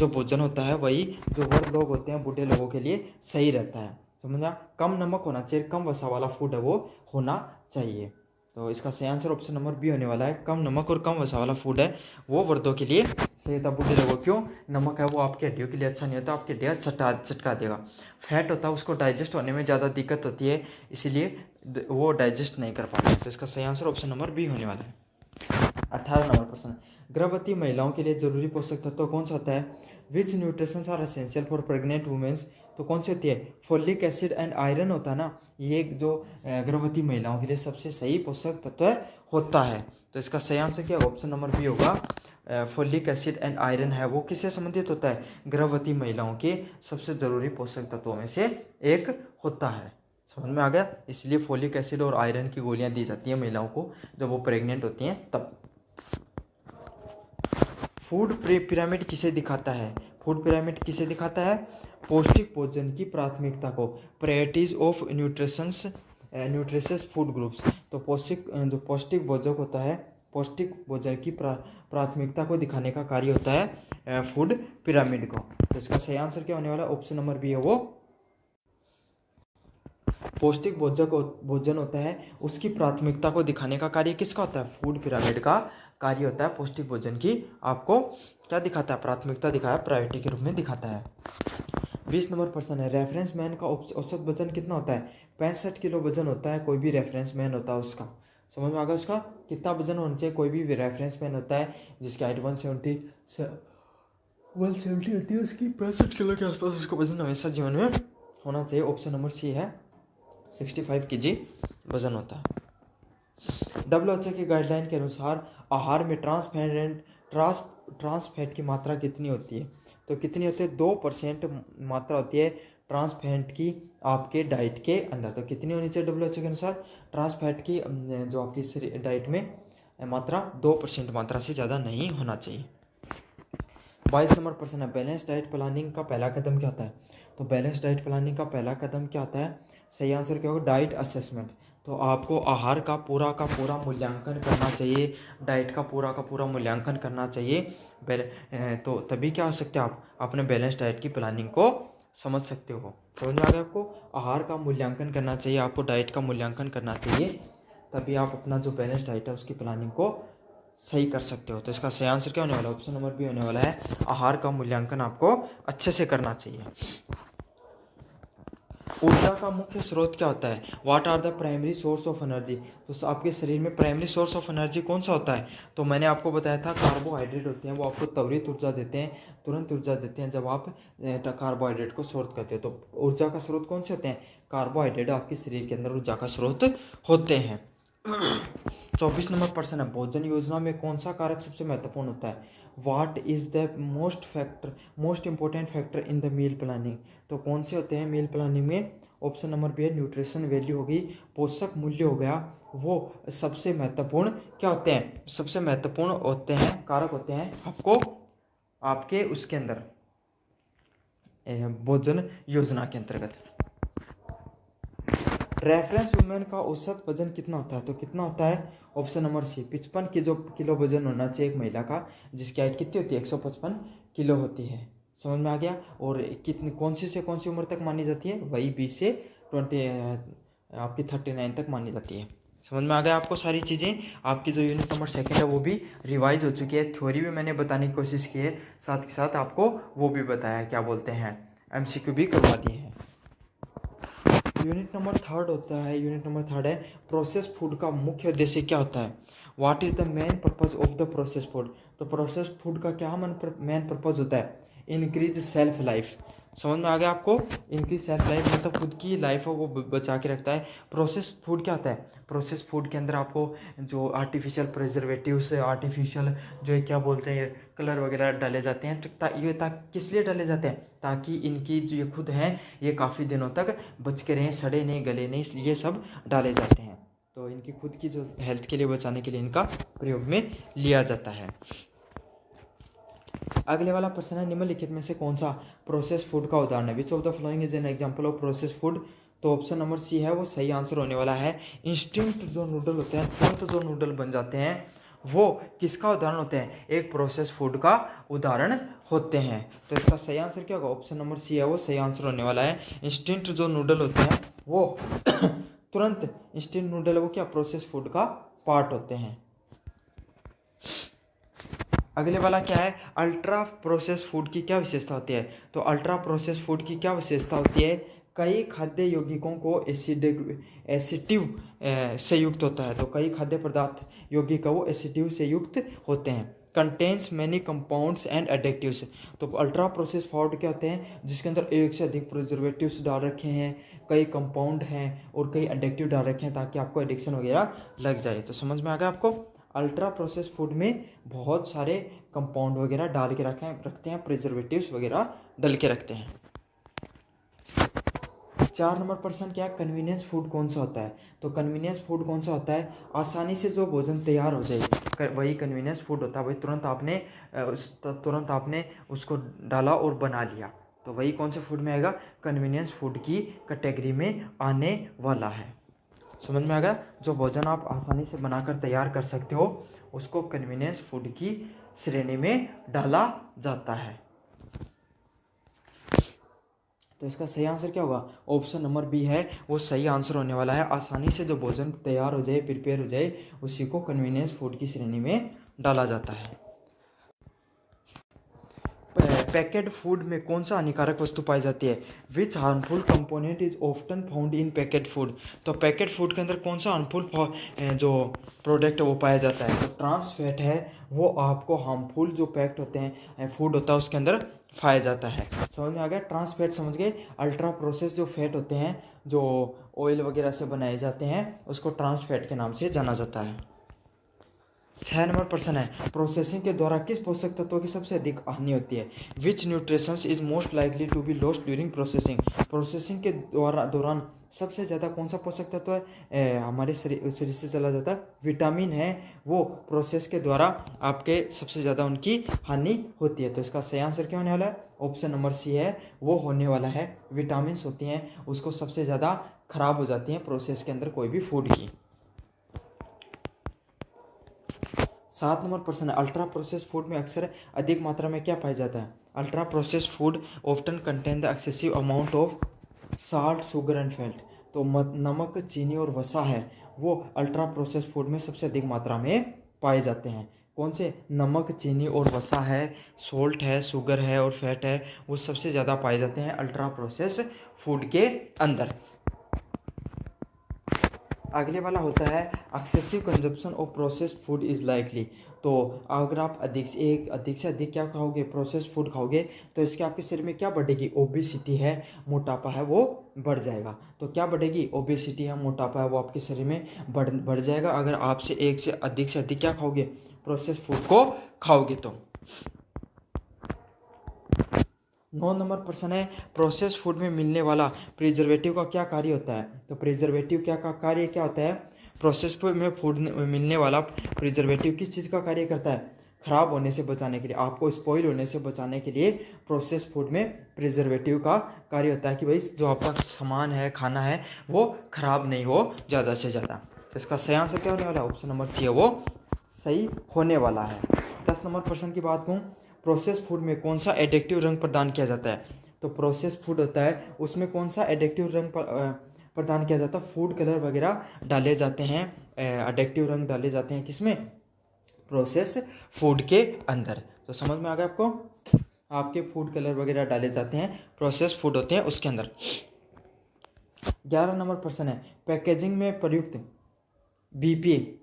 भोजन होता है वही जो वृद्ध लोग होते हैं, बूढ़े लोगों के लिए सही रहता है। समझा, कम नमक होना चाहिए, कम वसा वाला फूड है वो होना चाहिए। तो इसका सही आंसर ऑप्शन नंबर बी होने वाला है, कम नमक और कम वसा वाला फूड है वो वृद्धों के लिए सही होता है। बूढ़े लोगों क्यों, नमक है वो आपकी हड्डियों के लिए अच्छा नहीं होता, आपकी हड्डियाँ चटका देगा। फैट होता है उसको डाइजेस्ट होने में ज़्यादा दिक्कत होती है, इसीलिए वो डाइजेस्ट नहीं कर पाते। तो इसका सही आंसर ऑप्शन नंबर बी होने वाला है। 18 नंबर प्रश्न, गर्भवती महिलाओं के लिए जरूरी पोषक तत्व कौन सा होता है। Which nutritions are essential for pregnant womens. तो कौन सी होती है, फोलिक एसिड एंड आयरन होता है ना, ये जो गर्भवती महिलाओं के लिए सबसे सही पोषक तत्व होता है। तो इसका सही आंसर क्या होगा, ऑप्शन नंबर बी होगा। फोलिक एसिड एंड आयरन है वो किससे संबंधित होता है, गर्भवती महिलाओं के सबसे जरूरी पोषक तत्वों में से एक होता है। समझ में आ गया, इसलिए फोलिक एसिड और आयरन की गोलियां दी जाती हैं महिलाओं को जब वो प्रेग्नेंट होती हैं तब। फूड पिरामिड किसे दिखाता है, फूड पिरामिड किसे दिखाता है, पौष्टिक भोजन की प्राथमिकता को, priorities of nutritious food groups. तो जो पौष्टिक भोजन होता है, पौष्टिक भोजन की प्राथमिकता को दिखाने का कार्य होता है फूड पिरामिड को। तो इसका सही आंसर क्या होने वाला है? ऑप्शन नंबर बी है वो। पौष्टिक भोजन होता है, उसकी प्राथमिकता को दिखाने का कार्य किसका होता है? फूड पिरामिड का कार्य होता है पौष्टिक भोजन की आपको क्या दिखाता है? प्राथमिकता दिखाया, प्रायोरिटी के रूप में दिखाता है। 20 नंबर प्रश्न है, रेफरेंस मैन का औसत वजन कितना होता है? 65 किलो वजन होता है। कोई भी रेफरेंस मैन होता है उसका, समझ में आ गया? उसका कितना वजन होना चाहिए? कोई भी रेफरेंस मैन होता है जिसकी हाइट 170 होती है, उसकी 65 किलो के आसपास उसका वजन हमेशा जीवन में होना चाहिए। ऑप्शन नंबर सी है, 65 kg वजन होता है। WHO की गाइडलाइन के अनुसार आहार में ट्रांस फैट की मात्रा कितनी होती है? तो कितनी होती है? 2% मात्रा होती है ट्रांस फैट की आपके डाइट के अंदर। तो कितनी होनी चाहिए WHO के अनुसार? ट्रांस फैट की जो आपकी डाइट में मात्रा 2% मात्रा से ज़्यादा नहीं होना चाहिए। 22 नंबर प्रश्न है, बैलेंस डाइट प्लानिंग का पहला कदम क्या होता है? तो बैलेंस डाइट प्लानिंग का पहला कदम क्या होता है? सही आंसर क्या होगा? Diet assessment. तो आपको आहार का पूरा मूल्यांकन करना चाहिए, डाइट का पूरा मूल्यांकन करना चाहिए। तो तभी क्या हो सकते हैं, आप अपने बैलेंस डाइट की प्लानिंग को समझ सकते हो। समझ में आ गया आपको? आहार का मूल्यांकन करना चाहिए, आपको डाइट का मूल्यांकन करना चाहिए, तभी आप अपना जो बैलेंस डाइट है उसकी प्लानिंग को सही कर सकते हो। तो इसका सही आंसर क्या होने वाला है? ऑप्शन नंबर बी होने वाला है, आहार का मूल्यांकन आपको अच्छे से करना चाहिए। ऊर्जा का मुख्य स्रोत क्या होता है? What are the primary source of energy? तो आपके शरीर में प्राइमरी सोर्स ऑफ एनर्जी कौन सा होता है? तो मैंने आपको बताया था, कार्बोहाइड्रेट होते हैं, वो आपको त्वरित ऊर्जा देते हैं, तुरंत ऊर्जा देते हैं जब आप कार्बोहाइड्रेट को स्टोर करते हो। तो ऊर्जा का स्रोत कौन से होते हैं? कार्बोहाइड्रेट आपके शरीर के अंदर ऊर्जा का स्रोत होते हैं। 24 नंबर प्रश्न है, भोजन योजना में कौन सा कारक सबसे महत्वपूर्ण होता है? What is the most important factor in the meal planning? तो कौन से होते हैं मील प्लानिंग में? ऑप्शन नंबर बी है, न्यूट्रिशन वैल्यू होगी, पोषक मूल्य हो गया, वो सबसे महत्वपूर्ण क्या होते हैं? सबसे महत्वपूर्ण होते हैं, कारक होते हैं आपको आपके उसके अंदर भोजन योजना के अंतर्गत। रेफरेंस वुमेन का औसत वजन कितना होता है? तो कितना होता है? ऑप्शन नंबर सी, 55 किलो वजन होना चाहिए एक महिला का, जिसकी हाइट कितनी होती है? 155 किलो होती है। समझ में आ गया? और कितनी कौन सी उम्र तक मानी जाती है? वही 20 से 20 आपकी 39 तक मानी जाती है। समझ में आ गया आपको सारी चीज़ें? आपकी जो यूनिट नंबर 2 है वो भी रिवाइज हो चुकी है, थ्योरी भी मैंने बताने की कोशिश की है, साथ के साथ आपको वो भी बताया, क्या बोलते हैं, MCQ भी करवा दिए हैं। यूनिट नंबर 3 होता है, यूनिट नंबर 3 है, प्रोसेस फूड का मुख्य उद्देश्य क्या होता है? What is the main purpose of the process food? तो प्रोसेस फूड का क्या मेन पर्पज होता है? Increase self life. समझ में आ गया आपको? इंक्रीज सेल्फ लाइफ मतलब खुद की लाइफ है वो बचा के रखता है। प्रोसेस फूड क्या होता है? प्रोसेस फूड के अंदर आपको जो आर्टिफिशियल प्रिजर्वेटिव्स, आर्टिफिशियल जो है क्या बोलते हैं, कलर वगैरह डाले जाते हैं, किस लिए डाले जाते हैं? ताकि इनकी जो ये खुद हैं ये काफ़ी दिनों तक बच के रहें, सड़े नहीं, गले नहीं, इसलिए ये सब डाले जाते हैं। तो इनकी खुद की जो हेल्थ के लिए बचाने के लिए इनका प्रयोग में लिया जाता है। अगले वाला प्रश्न है, निम्नलिखित में से कौन सा प्रोसेस फूड का उदाहरण है? Which of the following is an example of process food? तो ऑप्शन नंबर सी है वो सही आंसर होने वाला है। इंस्टेंट जो नूडल होते हैं, तुरंत जो नूडल बन जाते हैं, वो किसका उदाहरण होते हैं? एक प्रोसेस फूड का उदाहरण होते हैं। तो इसका सही आंसर क्या होगा? ऑप्शन नंबर सी है वो सही आंसर होने वाला है। इंस्टेंट जो नूडल होते हैं वो तुरंत इंस्टेंट नूडल वो क्या प्रोसेस फूड का पार्ट होते हैं। अगले वाला क्या है? अल्ट्रा प्रोसेस फूड की क्या विशेषता होती है? तो अल्ट्रा प्रोसेस फूड की क्या विशेषता होती है? कई खाद्य यौगिकों को एसिटिव से युक्त होता है। तो कई खाद्य पदार्थ यौगिक वो एसिटिव से युक्त होते हैं। Contains many compounds and additives. तो अल्ट्रा प्रोसेस फूड क्या होते हैं? जिसके अंदर एक से अधिक प्रिजर्वेटिव्स डाल रखे हैं, कई कंपाउंड हैं और कई एडिक्टिव डाल रखे हैं ताकि आपको एडिक्शन वगैरह लग जाए। तो समझ में आ गया आपको? अल्ट्रा प्रोसेस फूड में बहुत सारे कंपाउंड वगैरह डाल के रखते हैं, प्रिजर्वेटिव्स वगैरह डाल के रखते हैं। 4 नंबर प्रश्न क्या है? कन्वीनियंस फूड कौन सा होता है? तो कन्वीनियंस फूड कौन सा होता है? आसानी से जो भोजन तैयार हो जाए वही कन्वीनियंस फूड होता है। वही तुरंत आपने उसको डाला और बना लिया, तो वही कौन से फूड में आएगा, कन्वीनियंस फूड की कैटेगरी में आने वाला है। समझ में आ गया, जो भोजन आप आसानी से बनाकर तैयार कर सकते हो उसको कन्वीनियंस फूड की श्रेणी में डाला जाता है। तो इसका सही आंसर क्या होगा, ऑप्शन नंबर बी है वो सही आंसर होने वाला है। आसानी से जो भोजन तैयार हो जाए, प्रिपेयर हो जाए, उसी को कन्वीनियंस फूड की श्रेणी में डाला जाता है। पैकेट फूड में कौन सा हानिकारक वस्तु पाई जाती है, which harmful component is often found in packet food. तो पैकेट फूड के अंदर कौन सा हार्मफुल जो प्रोडक्ट है वो पाया जाता है, तो ट्रांस फैट है वो आपको हार्मफुल जो पैक्ट होते हैं फूड होता है उसके अंदर पाया जाता है। समझ में आ गया, ट्रांस फैट समझ गए, अल्ट्रा प्रोसेस जो फैट होते हैं जो ऑयल वगैरह से बनाए जाते हैं उसको ट्रांस फैट के नाम से जाना जाता है। 6 नंबर प्रश्न है, प्रोसेसिंग के द्वारा किस पोषक तत्वों की सबसे अधिक हानि होती है, which nutritions is most likely to be lost during processing. Processing के दौरान सबसे ज़्यादा कौन सा पोषक तत्व है हमारे शरीर से चला जाता है, विटामिन है वो प्रोसेस के द्वारा आपके सबसे ज़्यादा उनकी हानि होती है। तो इसका सही आंसर क्या होने वाला है, ऑप्शन नंबर सी है वो होने वाला है। विटामिन होती हैं उसको सबसे ज़्यादा खराब हो जाती हैं प्रोसेस के अंदर कोई भी फूड की। 7 नंबर प्रश्न है, अल्ट्रा प्रोसेस फूड में अक्सर अधिक मात्रा में क्या पाया जाता है, ultra process food often contain the excessive amount of salt, sugar and fat. तो नमक, चीनी और वसा है वो अल्ट्रा प्रोसेस फूड में सबसे अधिक मात्रा में पाए जाते हैं। कौन से, नमक, चीनी और वसा है, सोल्ट है, शुगर है और फैट है, वो सबसे ज़्यादा पाए जाते हैं अल्ट्रा प्रोसेस फूड के अंदर। अगले वाला होता है, excessive consumption of processed food is likely. तो अगर आप अधिक से अधिक क्या खाओगे, प्रोसेस्ड फूड खाओगे, तो इसके आपके शरीर में क्या बढ़ेगी, ओबेसिटी है, मोटापा है वो बढ़ जाएगा। तो क्या बढ़ेगी, ओबेसिटी है, मोटापा है वो आपके शरीर में बढ़ जाएगा अगर आपसे एक से अधिक क्या खाओगे, प्रोसेस्ड फूड को खाओगे। तो 9 नंबर प्रश्न है, प्रोसेस फूड में मिलने वाला प्रिजर्वेटिव का क्या कार्य होता है। तो प्रिजर्वेटिव क्या का कार्य क्या होता है, प्रोसेस फूड में मिलने वाला प्रिजर्वेटिव किस चीज़ का कार्य करता है, खराब होने से बचाने के लिए, आपको स्पॉइल होने से बचाने के लिए प्रोसेस फूड में प्रिजर्वेटिव का कार्य होता है कि भाई जो आपका सामान है, खाना है, वो खराब नहीं हो ज़्यादा से ज़्यादा। तो इसका सही आंसर क्या होने वाला है, ऑप्शन नंबर सी है वो सही होने वाला है। 10 नंबर प्रश्न की बात करूँ, प्रोसेस फूड में कौन सा एडिक्टिव रंग प्रदान किया जाता है। तो प्रोसेस फूड होता है उसमें कौन सा एडिक्टिव रंग प्रदान किया जाता है, फूड कलर वगैरह डाले जाते हैं, एडिक्टिव रंग डाले जाते हैं किसमें, प्रोसेस फूड के अंदर। तो समझ में आ गया आपको, आपके फूड कलर वगैरह डाले जाते हैं, प्रोसेस फूड होते हैं उसके अंदर। 11 नंबर प्रश्न है, पैकेजिंग में प्रयुक्त बीपी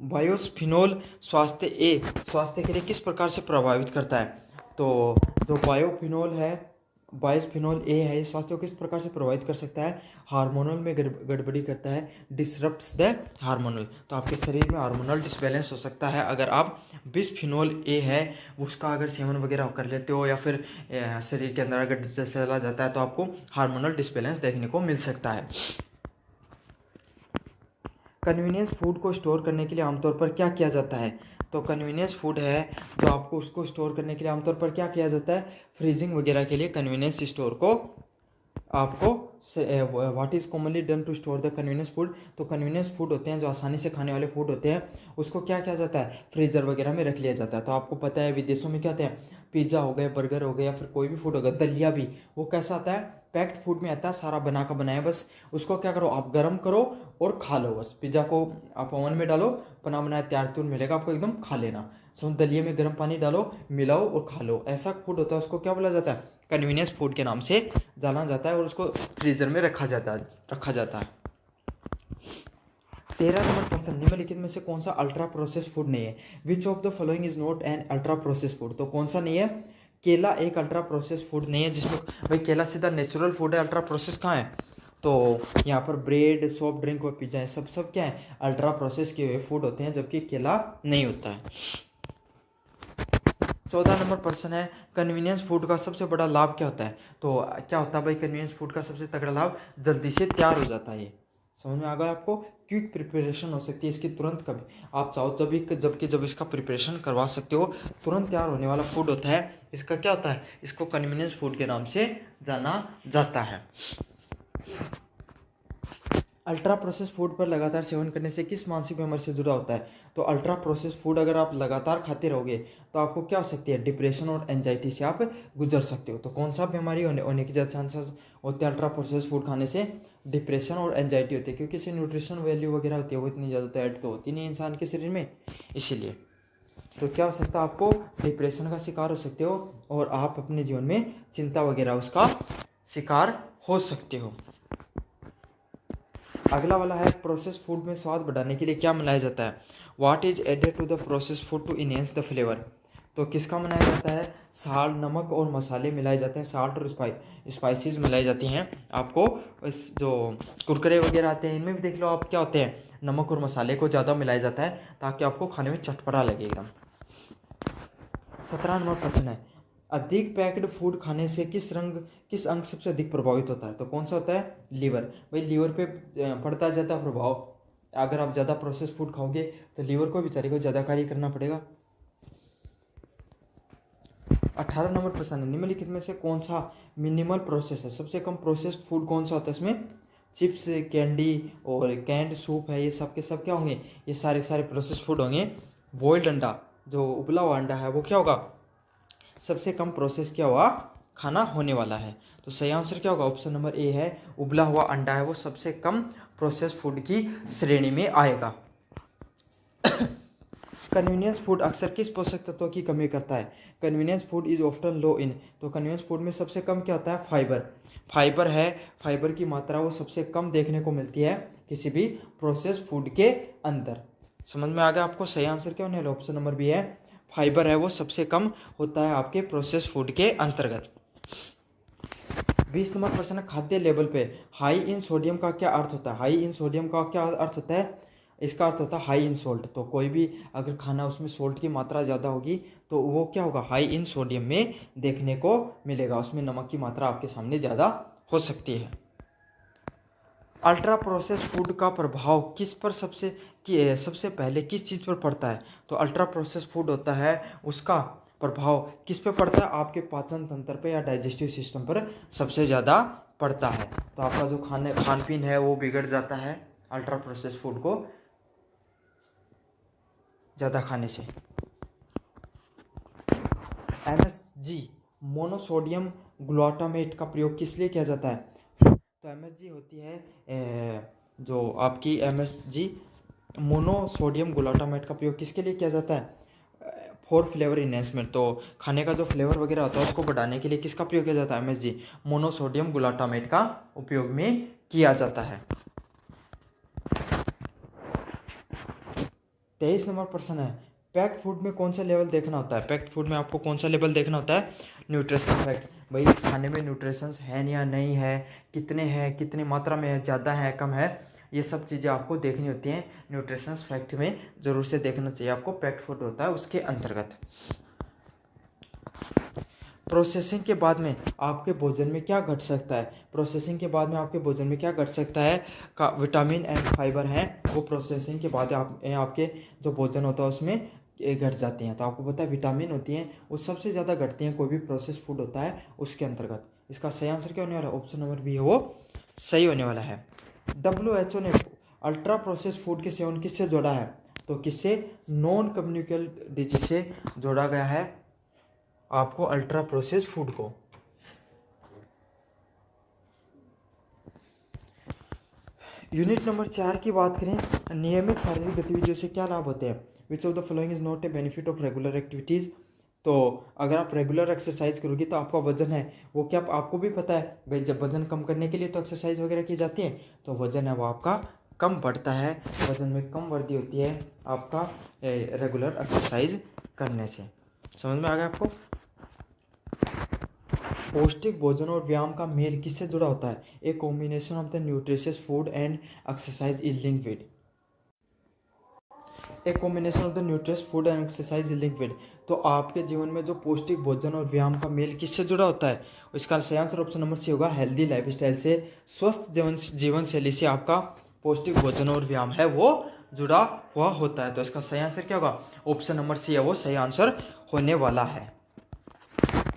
बायोस्फिनोल स्वास्थ्य के लिए किस प्रकार से प्रभावित करता है। तो जो बायोस्फिनोल ए है, स्वास्थ्य को किस प्रकार से प्रभावित कर सकता है, हार्मोनल में गड़बड़ी करता है, डिसरप्ट्स द हार्मोनल। तो आपके शरीर में हार्मोनल डिसबैलेंस हो सकता है अगर आप बिस्फिनोल ए है उसका अगर सेवन वगैरह कर लेते हो, या फिर शरीर के अंदर अगर चला जाता है तो आपको हार्मोनल डिसबैलेंस देखने को मिल सकता है। कन्वीनियंस फूड को स्टोर करने के लिए आमतौर पर क्या किया जाता है। तो कन्वीनियंस फूड है तो आपको उसको स्टोर करने के लिए आमतौर पर क्या किया जाता है, फ्रीजिंग वगैरह के लिए कन्वीनियंस स्टोर को आपको what is commonly done to store the convenience food. तो कन्वीनियंस फूड होते हैं जो आसानी से खाने वाले फूड होते हैं उसको क्या किया जाता है, फ्रीजर वगैरह में रख लिया जाता है। तो आपको पता है विदेशों में क्या होते हैं, पिज़्ज़ा हो गया, बर्गर हो गया, फिर कोई भी फूड होगा, दलिया भी, वो कैसा आता है, पैक्ड फूड में आता है, सारा बना का बनाया, बस उसको क्या करो आप गर्म करो और खा लो। बस पिज़्ज़ा को आप ओवन में डालो, बना बनाया तैयार तुर मिलेगा आपको, एकदम खा लेना। समझ, दलिये में गर्म पानी डालो, मिलाओ और खा लो, ऐसा फूड होता है, उसको क्या बोला जाता है, कन्वीनियंस फूड के नाम से जाना जाता है और उसको फ्रीजर में रखा जाता है। 13 नंबर प्रश्न, निम्नलिखित में से कौन सा अल्ट्रा प्रोसेस फूड नहीं है, which of the following is not an ultra process food. तो कौन सा नहीं है, केला एक अल्ट्रा प्रोसेस फूड नहीं है, जिसमें भाई केला सीधा नेचुरल फूड है, अल्ट्रा प्रोसेस कहाँ है। तो यहाँ पर ब्रेड, सॉफ्ट ड्रिंक और पिज्ज़ा है, सब क्या है, अल्ट्रा प्रोसेस किए हुए फूड होते हैं, जबकि केला नहीं होता है। 14 नंबर प्रश्न है, कन्वीनियंस फूड का सबसे बड़ा लाभ क्या होता है। तो क्या होता है भाई, कन्वीनियंस फूड का सबसे तगड़ा लाभ, जल्दी से तैयार हो जाता है ये। समझ में आ गया आपको। क्विक प्रिपरेशन हो सकती है इसकी तुरंत, कभी आप चाहो जब इसका प्रिपरेशन करवा सकते हो। तुरंत तैयार होने वाला फूड होता है इसका, क्या होता है, इसको कन्वीनियंस फूड के नाम से जाना जाता है। अल्ट्रा प्रोसेस फूड पर लगातार सेवन करने से किस मानसिक बीमारी से जुड़ा होता है? तो अल्ट्रा प्रोसेस फूड अगर आप लगातार खाते रहोगे तो आपको क्या हो सकती है, डिप्रेशन और एंजाइटी से आप गुजर सकते हो। तो कौन सा बीमारी होने की ज़्यादा चांसेस होते हैं अल्ट्रा प्रोसेस फूड खाने से? डिप्रेशन और एंजाइटी होती है, क्योंकि इससे न्यूट्रिशन वैल्यू वगैरह होती है वो इतनी ज़्यादा तो ऐड तो होती नहीं इंसान के शरीर में, इसीलिए। तो क्या हो सकता है, आपको डिप्रेशन का शिकार हो सकते हो और आप अपने जीवन में चिंता वगैरह उसका शिकार हो सकते हो। अगला वाला है, प्रोसेस फूड में स्वाद बढ़ाने के लिए क्या मिलाया जाता है? What is added to the process food to enhance the flavour? तो किसका बनाया जाता है? साल्ट, नमक और मसाले मिलाए जाते हैं, साल्ट और स्पाइसेस मिलाई जाती हैं। आपको इस जो कुरकुरे वगैरह आते हैं इनमें भी देख लो आप, क्या होते हैं, नमक और मसाले को ज़्यादा मिलाया जाता है ताकि आपको खाने में चटपटा लगे एकदम। 17 नंबर प्रश्न है, अधिक पैक्ड फूड खाने से किस अंग सबसे अधिक प्रभावित होता है? तो कौन सा होता है? लीवर। भाई लीवर पे पड़ता है ज़्यादा प्रभाव। अगर आप ज़्यादा प्रोसेस फूड खाओगे तो लीवर को बेचारे को ज़्यादा कार्य करना पड़ेगा। 18 नंबर प्रश्न है, निम्नलिखित में से कौन सा मिनिमल प्रोसेस है? सबसे कम प्रोसेस्ड फूड कौन सा होता है? इसमें चिप्स, कैंडी और कैंड सूप है, ये सब के सब क्या होंगे? ये सारे प्रोसेस फूड होंगे। बॉइल्ड अंडा, जो उबला हुआ अंडा है वो क्या होगा? सबसे कम प्रोसेस क्या हुआ, खाना होने वाला है। तो सही आंसर क्या होगा? ऑप्शन नंबर ए है, उबला हुआ अंडा है वो सबसे कम प्रोसेस फूड की श्रेणी में आएगा। कन्वीनियंस फूड अक्सर किस पोषक तत्व की कमी करता है? कन्वीनियंस फूड इज ऑफ्टन लो इन। तो कन्वीनियंस फूड में सबसे कम क्या होता है? फाइबर है। फाइबर की मात्रा वो सबसे कम देखने को मिलती है किसी भी प्रोसेस फूड के अंदर। समझ में आ गया आपको? सही आंसर क्या होने वाला? ऑप्शन नंबर बी है, फाइबर है वो सबसे कम होता है आपके प्रोसेस फूड के अंतर्गत। 20 नंबर प्रश्न, खाद्य लेवल पे हाई इन सोडियम का क्या अर्थ होता है? हाई इन सोडियम का क्या अर्थ होता है? इसका अर्थ होता है हाई इन सोल्ट। तो कोई भी अगर खाना उसमें सोल्ट की मात्रा ज़्यादा होगी तो वो क्या होगा? हाई इन सोडियम में देखने को मिलेगा, उसमें नमक की मात्रा आपके सामने ज़्यादा हो सकती है। अल्ट्रा प्रोसेस फूड का प्रभाव किस पर सबसे पहले किस चीज़ पर पड़ता है? तो अल्ट्रा प्रोसेस फूड होता है उसका प्रभाव किस पे पड़ता है? आपके पाचन तंत्र पे या डाइजेस्टिव सिस्टम पर सबसे ज़्यादा पड़ता है। तो आपका जो खान पीन है वो बिगड़ जाता है अल्ट्रा प्रोसेस फूड को ज़्यादा खाने से। MSG मोनोसोडियम ग्लूटामेट का प्रयोग किस लिए किया जाता है? तो MSG होती है जो आपकी MSG मोनोसोडियम ग्लूटामेट का प्रयोग किसके लिए किया जाता है? For flavour enhancement. तो खाने का जो फ्लेवर वगैरह होता है उसको बढ़ाने के लिए किसका प्रयोग किया जाता है? MSG मोनोसोडियम ग्लूटामेट का उपयोग में किया जाता है। 23 नंबर प्रश्न है, पैक्ड फूड में कौन सा लेवल देखना होता है? पैक्ड फूड में आपको कौन सा लेवल देखना होता है? Nutrition fact. भाई इस खाने में न्यूट्रिशंस हैं या नहीं है, कितने हैं, कितनी मात्रा में है, ज़्यादा है कम है, ये सब चीज़ें आपको देखनी होती हैं। न्यूट्रिशंस फैक्ट में ज़रूर से देखना चाहिए आपको, पैक्ड फूड होता है उसके अंतर्गत। प्रोसेसिंग के बाद में आपके भोजन में क्या घट सकता है? प्रोसेसिंग के बाद में आपके भोजन में क्या घट सकता है? का विटामिन एंड फाइबर हैं वो प्रोसेसिंग के बाद आपके जो भोजन होता है उसमें घट जाती हैं। तो आपको पता है विटामिन होती हैं वो सबसे ज़्यादा घटती हैं कोई भी प्रोसेस फूड होता है उसके अंतर्गत। इसका सही आंसर क्या होने वाला है? ऑप्शन नंबर बी है वो सही होने वाला है। WHO ने अल्ट्रा प्रोसेस फूड के सेवन किससे जोड़ा है? तो किससे? नॉन कम्युनिकेबल डिजीज से जोड़ा गया है आपको अल्ट्रा प्रोसेस फूड को। यूनिट नंबर 4 की बात करें, नियमित शारीरिक गतिविधियों से क्या लाभ होते हैं? विच of the following is not a benefit of regular activities. तो अगर आप रेगुलर एक्सरसाइज करोगे तो आपका वजन है वो क्या आपको भी पता है भाई, जब वजन कम करने के लिए तो एक्सरसाइज वगैरह की जाती है, तो वजन है वो आपका कम बढ़ता है, वजन में कम वृद्धि होती है आपका रेगुलर एक्सरसाइज करने से। समझ में आ गया आपको? पौष्टिक भोजन और व्यायाम का मेल किससे जुड़ा होता है? A combination of the nutritious food and exercise is linked with. A combination of the nutritious food and exercise is linked with. तो आपके जीवन में जो पौष्टिक भोजन और व्यायाम का मेल किससे जुड़ा होता है? इसका सही आंसर ऑप्शन नंबर सी होगा, हेल्दी लाइफस्टाइल से, स्वस्थ जीवन शैली से आपका पौष्टिक भोजन और व्यायाम है वो जुड़ा हुआ होता है। तो इसका सही आंसर क्या होगा? ऑप्शन नंबर सी है वो सही आंसर होने वाला है।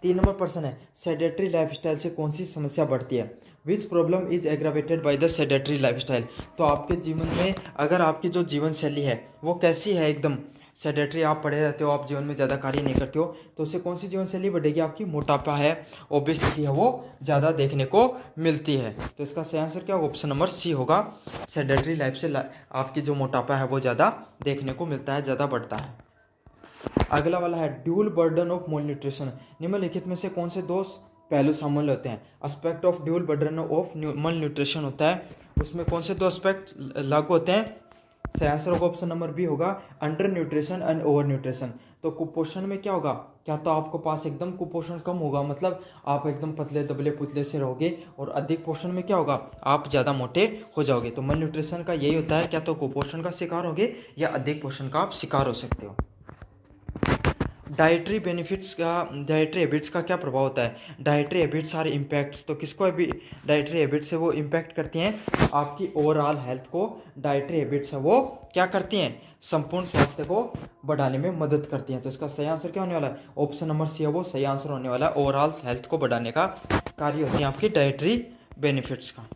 3 नंबर प्रश्न है, सेडेटरी लाइफस्टाइल से कौन सी समस्या बढ़ती है? Which problem is aggravated by the sedentary lifestyle. तो आपके जीवन में अगर आपकी जो जीवन शैली है वो कैसी है, एकदम सेडेटरी, आप पड़े रहते हो, आप जीवन में ज़्यादा कार्य नहीं करते हो, तो उससे कौन सी जीवन शैली बढ़ेगी? आपकी मोटापा है, ओबेसिटी है वो ज़्यादा देखने को मिलती है। तो इसका सही आंसर क्या होगा? ऑप्शन नंबर सी होगा। सेडेटरी लाइफ से आपकी जो मोटापा है वो ज़्यादा देखने को मिलता है, ज़्यादा बढ़ता है। अगला वाला है dual burden of mole nutrition. निम्नलिखित में से कौन से दो पहलू शामिल होते हैं? Aspect of dual burden of mole nutrition होता है, उसमें कौन से दो एस्पेक्ट लागू होते हैं? सही आंसर होगा ऑप्शन नंबर बी होगा, under nutrition and over nutrition. तो कुपोषण में क्या होगा? क्या तो आपको पास एकदम कुपोषण कम होगा, मतलब आप एकदम पतले दबले पुतले से रहोगे, और अधिक पोषण में क्या होगा? आप ज़्यादा मोटे हो जाओगे। तो मल न्यूट्रिशन का यही होता है, क्या तो कुपोषण का शिकार होगे या अधिक पोषण का आप शिकार हो सकते हो। डाइटरी हैबिट्स का क्या प्रभाव होता है? Dietary habits are impacts. तो किसको डाइटरी हैबिट्स से वो इम्पैक्ट करती हैं? आपकी ओवरऑल हेल्थ को डाइटरी हैबिट्स है वो क्या करती हैं? संपूर्ण स्वास्थ्य को बढ़ाने में मदद करती हैं। तो इसका सही आंसर क्या होने वाला है? ऑप्शन नंबर सी है वो सही आंसर होने वाला है। ओवरऑल हेल्थ को बढ़ाने का कार्य होती है आपकी डाइटरी बेनिफिट्स का।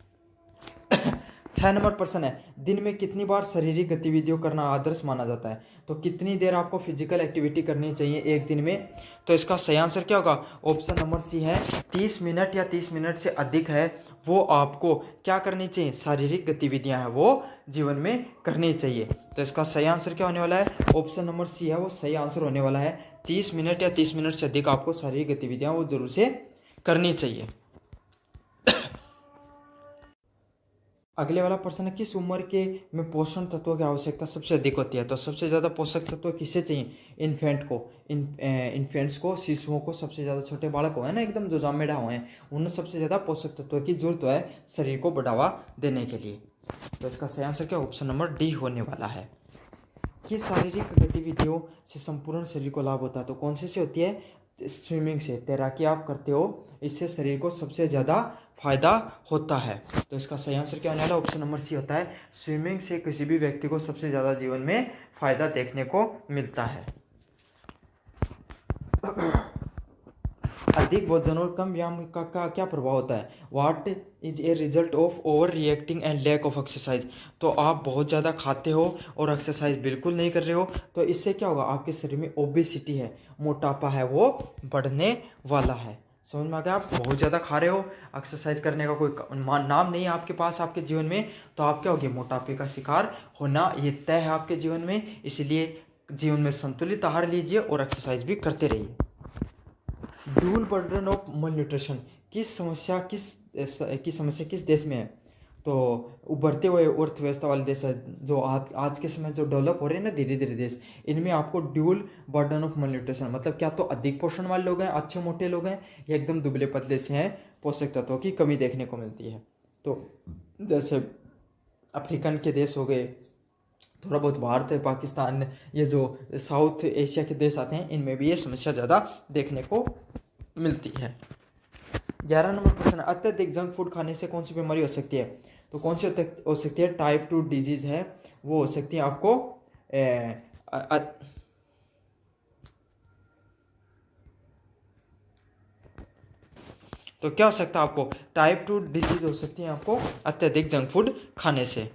6 नंबर प्रश्न है, दिन में कितनी बार शारीरिक गतिविधियों करना आदर्श माना जाता है? तो कितनी देर आपको फिजिकल एक्टिविटी करनी चाहिए एक दिन में? तो इसका सही आंसर क्या होगा? ऑप्शन नंबर सी है 30 मिनट या 30 मिनट से अधिक है वो आपको क्या करनी चाहिए? शारीरिक गतिविधियां हैं वो जीवन में करनी चाहिए। तो इसका सही आंसर क्या होने वाला है? ऑप्शन नंबर सी है वो सही आंसर होने वाला है। 30 मिनट या 30 मिनट से अधिक आपको शारीरिक गतिविधियां वो जरूर से करनी चाहिए। अगले वाला प्रश्न है, किस उम्र के में पोषण तत्वों की आवश्यकता सबसे अधिक होती है? तो सबसे ज़्यादा पोषक तत्व किसे चाहिए? इन्फेंट्स को, शिशुओं को, सबसे ज़्यादा छोटे बालक हो है ना, एकदम जो जामेडा हुए हैं, उन्हें सबसे ज़्यादा पोषक तत्वों की जरूरत है शरीर को बढ़ावा देने के लिए। तो इसका सही आंसर क्या? ऑप्शन नंबर डी होने वाला है। कि शारीरिक गतिविधियों से संपूर्ण शरीर को लाभ होता है। तो कौन से होती है? स्विमिंग से, तैराकी आप करते हो, इससे शरीर को सबसे ज़्यादा फायदा होता है। तो इसका सही आंसर क्या होने वाला? ऑप्शन नंबर सी होता है। स्विमिंग से किसी भी व्यक्ति को सबसे ज़्यादा जीवन में फायदा देखने को मिलता है। अधिक भोजन और कम व्यायाम का क्या प्रभाव होता है? What is a result of over reacting and lack of exercise. तो आप बहुत ज़्यादा खाते हो और एक्सरसाइज बिल्कुल नहीं कर रहे हो, तो इससे क्या होगा? आपके शरीर में ओबेसिटी है, मोटापा है वो बढ़ने वाला है। समझ में आ गया? आप बहुत ज़्यादा खा रहे हो, एक्सरसाइज करने का कोई नाम नहीं है आपके पास आपके जीवन में, तो आप क्या होगे? मोटापे का शिकार होना ये तय है आपके जीवन में। इसलिए जीवन में संतुलित आहार लीजिए और एक्सरसाइज भी करते रहिए। ड्यूल बर्डन ऑफ मल न्यूट्रिशन की समस्या किस देश में है? तो उभरते हुए अर्थव्यवस्था वाले देश है, जो आज के समय जो डेवलप हो रहे हैं ना धीरे धीरे देश, इनमें आपको ड्यूल बर्डन ऑफ मल न्यूट्रिशन मतलब क्या तो अधिक पोषण वाले लोग हैं, अच्छे मोटे लोग हैं, या एकदम दुबले पतले से हैं, पोषक तत्वों की कमी देखने को मिलती है। तो जैसे अफ्रीकन के देश हो गए, थोड़ा बहुत भारत है, पाकिस्तान, ये जो साउथ एशिया के देश आते हैं, इनमें भी ये समस्या ज़्यादा देखने को मिलती है। 11 नंबर प्रश्न, अत्यधिक जंक फूड खाने से कौन सी बीमारी हो सकती है? तो कौन सी हो सकती है? टाइप 2 डिजीज है वो हो सकती है आपको तो क्या हो सकता है? आपको टाइप 2 डिजीज हो सकती है आपको अत्यधिक जंक फूड खाने से।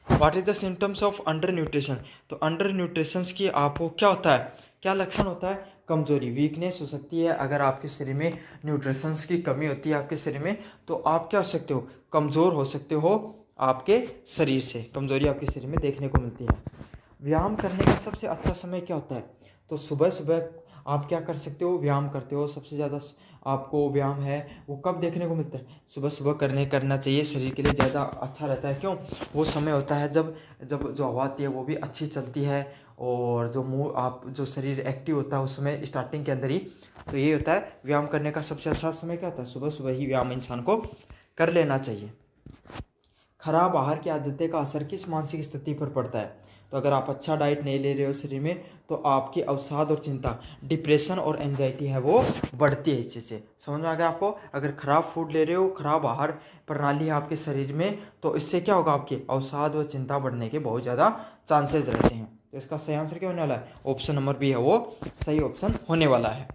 What is the symptoms of under nutrition? तो अंडर न्यूट्रिशन की आपको क्या होता है? क्या लक्षण होता है? कमजोरी, वीकनेस हो सकती है। अगर आपके शरीर में न्यूट्रिशंस की कमी होती है आपके शरीर में, तो आप क्या हो सकते हो? कमज़ोर हो सकते हो आपके शरीर से, कमजोरी आपके शरीर में देखने को मिलती है। व्यायाम करने का सबसे अच्छा समय क्या होता है? तो सुबह सुबह आप क्या कर सकते हो? व्यायाम करते हो, सबसे ज़्यादा आपको व्यायाम है वो कब देखने को मिलता है? सुबह सुबह करना चाहिए, शरीर के लिए ज़्यादा अच्छा रहता है। क्यों? वो समय होता है जब जब जो हवा आती है वो भी अच्छी चलती है, और जो शरीर एक्टिव होता है उस समय स्टार्टिंग के अंदर ही। तो ये होता है व्यायाम करने का सबसे अच्छा समय क्या होता है? सुबह सुबह ही व्यायाम इंसान को कर लेना चाहिए। खराब आहार की आदतें का असर किस मानसिक स्थिति पर पड़ता है? तो अगर आप अच्छा डाइट नहीं ले रहे हो शरीर में तो आपकी अवसाद और चिंता, डिप्रेशन और एंजाइटी है वो बढ़ती है इस चीज़ से। समझ में आ गया आपको? अगर खराब फूड ले रहे हो, खराब आहार प्रणाली है आपके शरीर में, तो इससे क्या होगा, आपकी अवसाद व चिंता बढ़ने के बहुत ज़्यादा चांसेस रहते हैं। तो इसका सही आंसर क्या होने वाला है? ऑप्शन नंबर बी है वो सही ऑप्शन होने वाला है।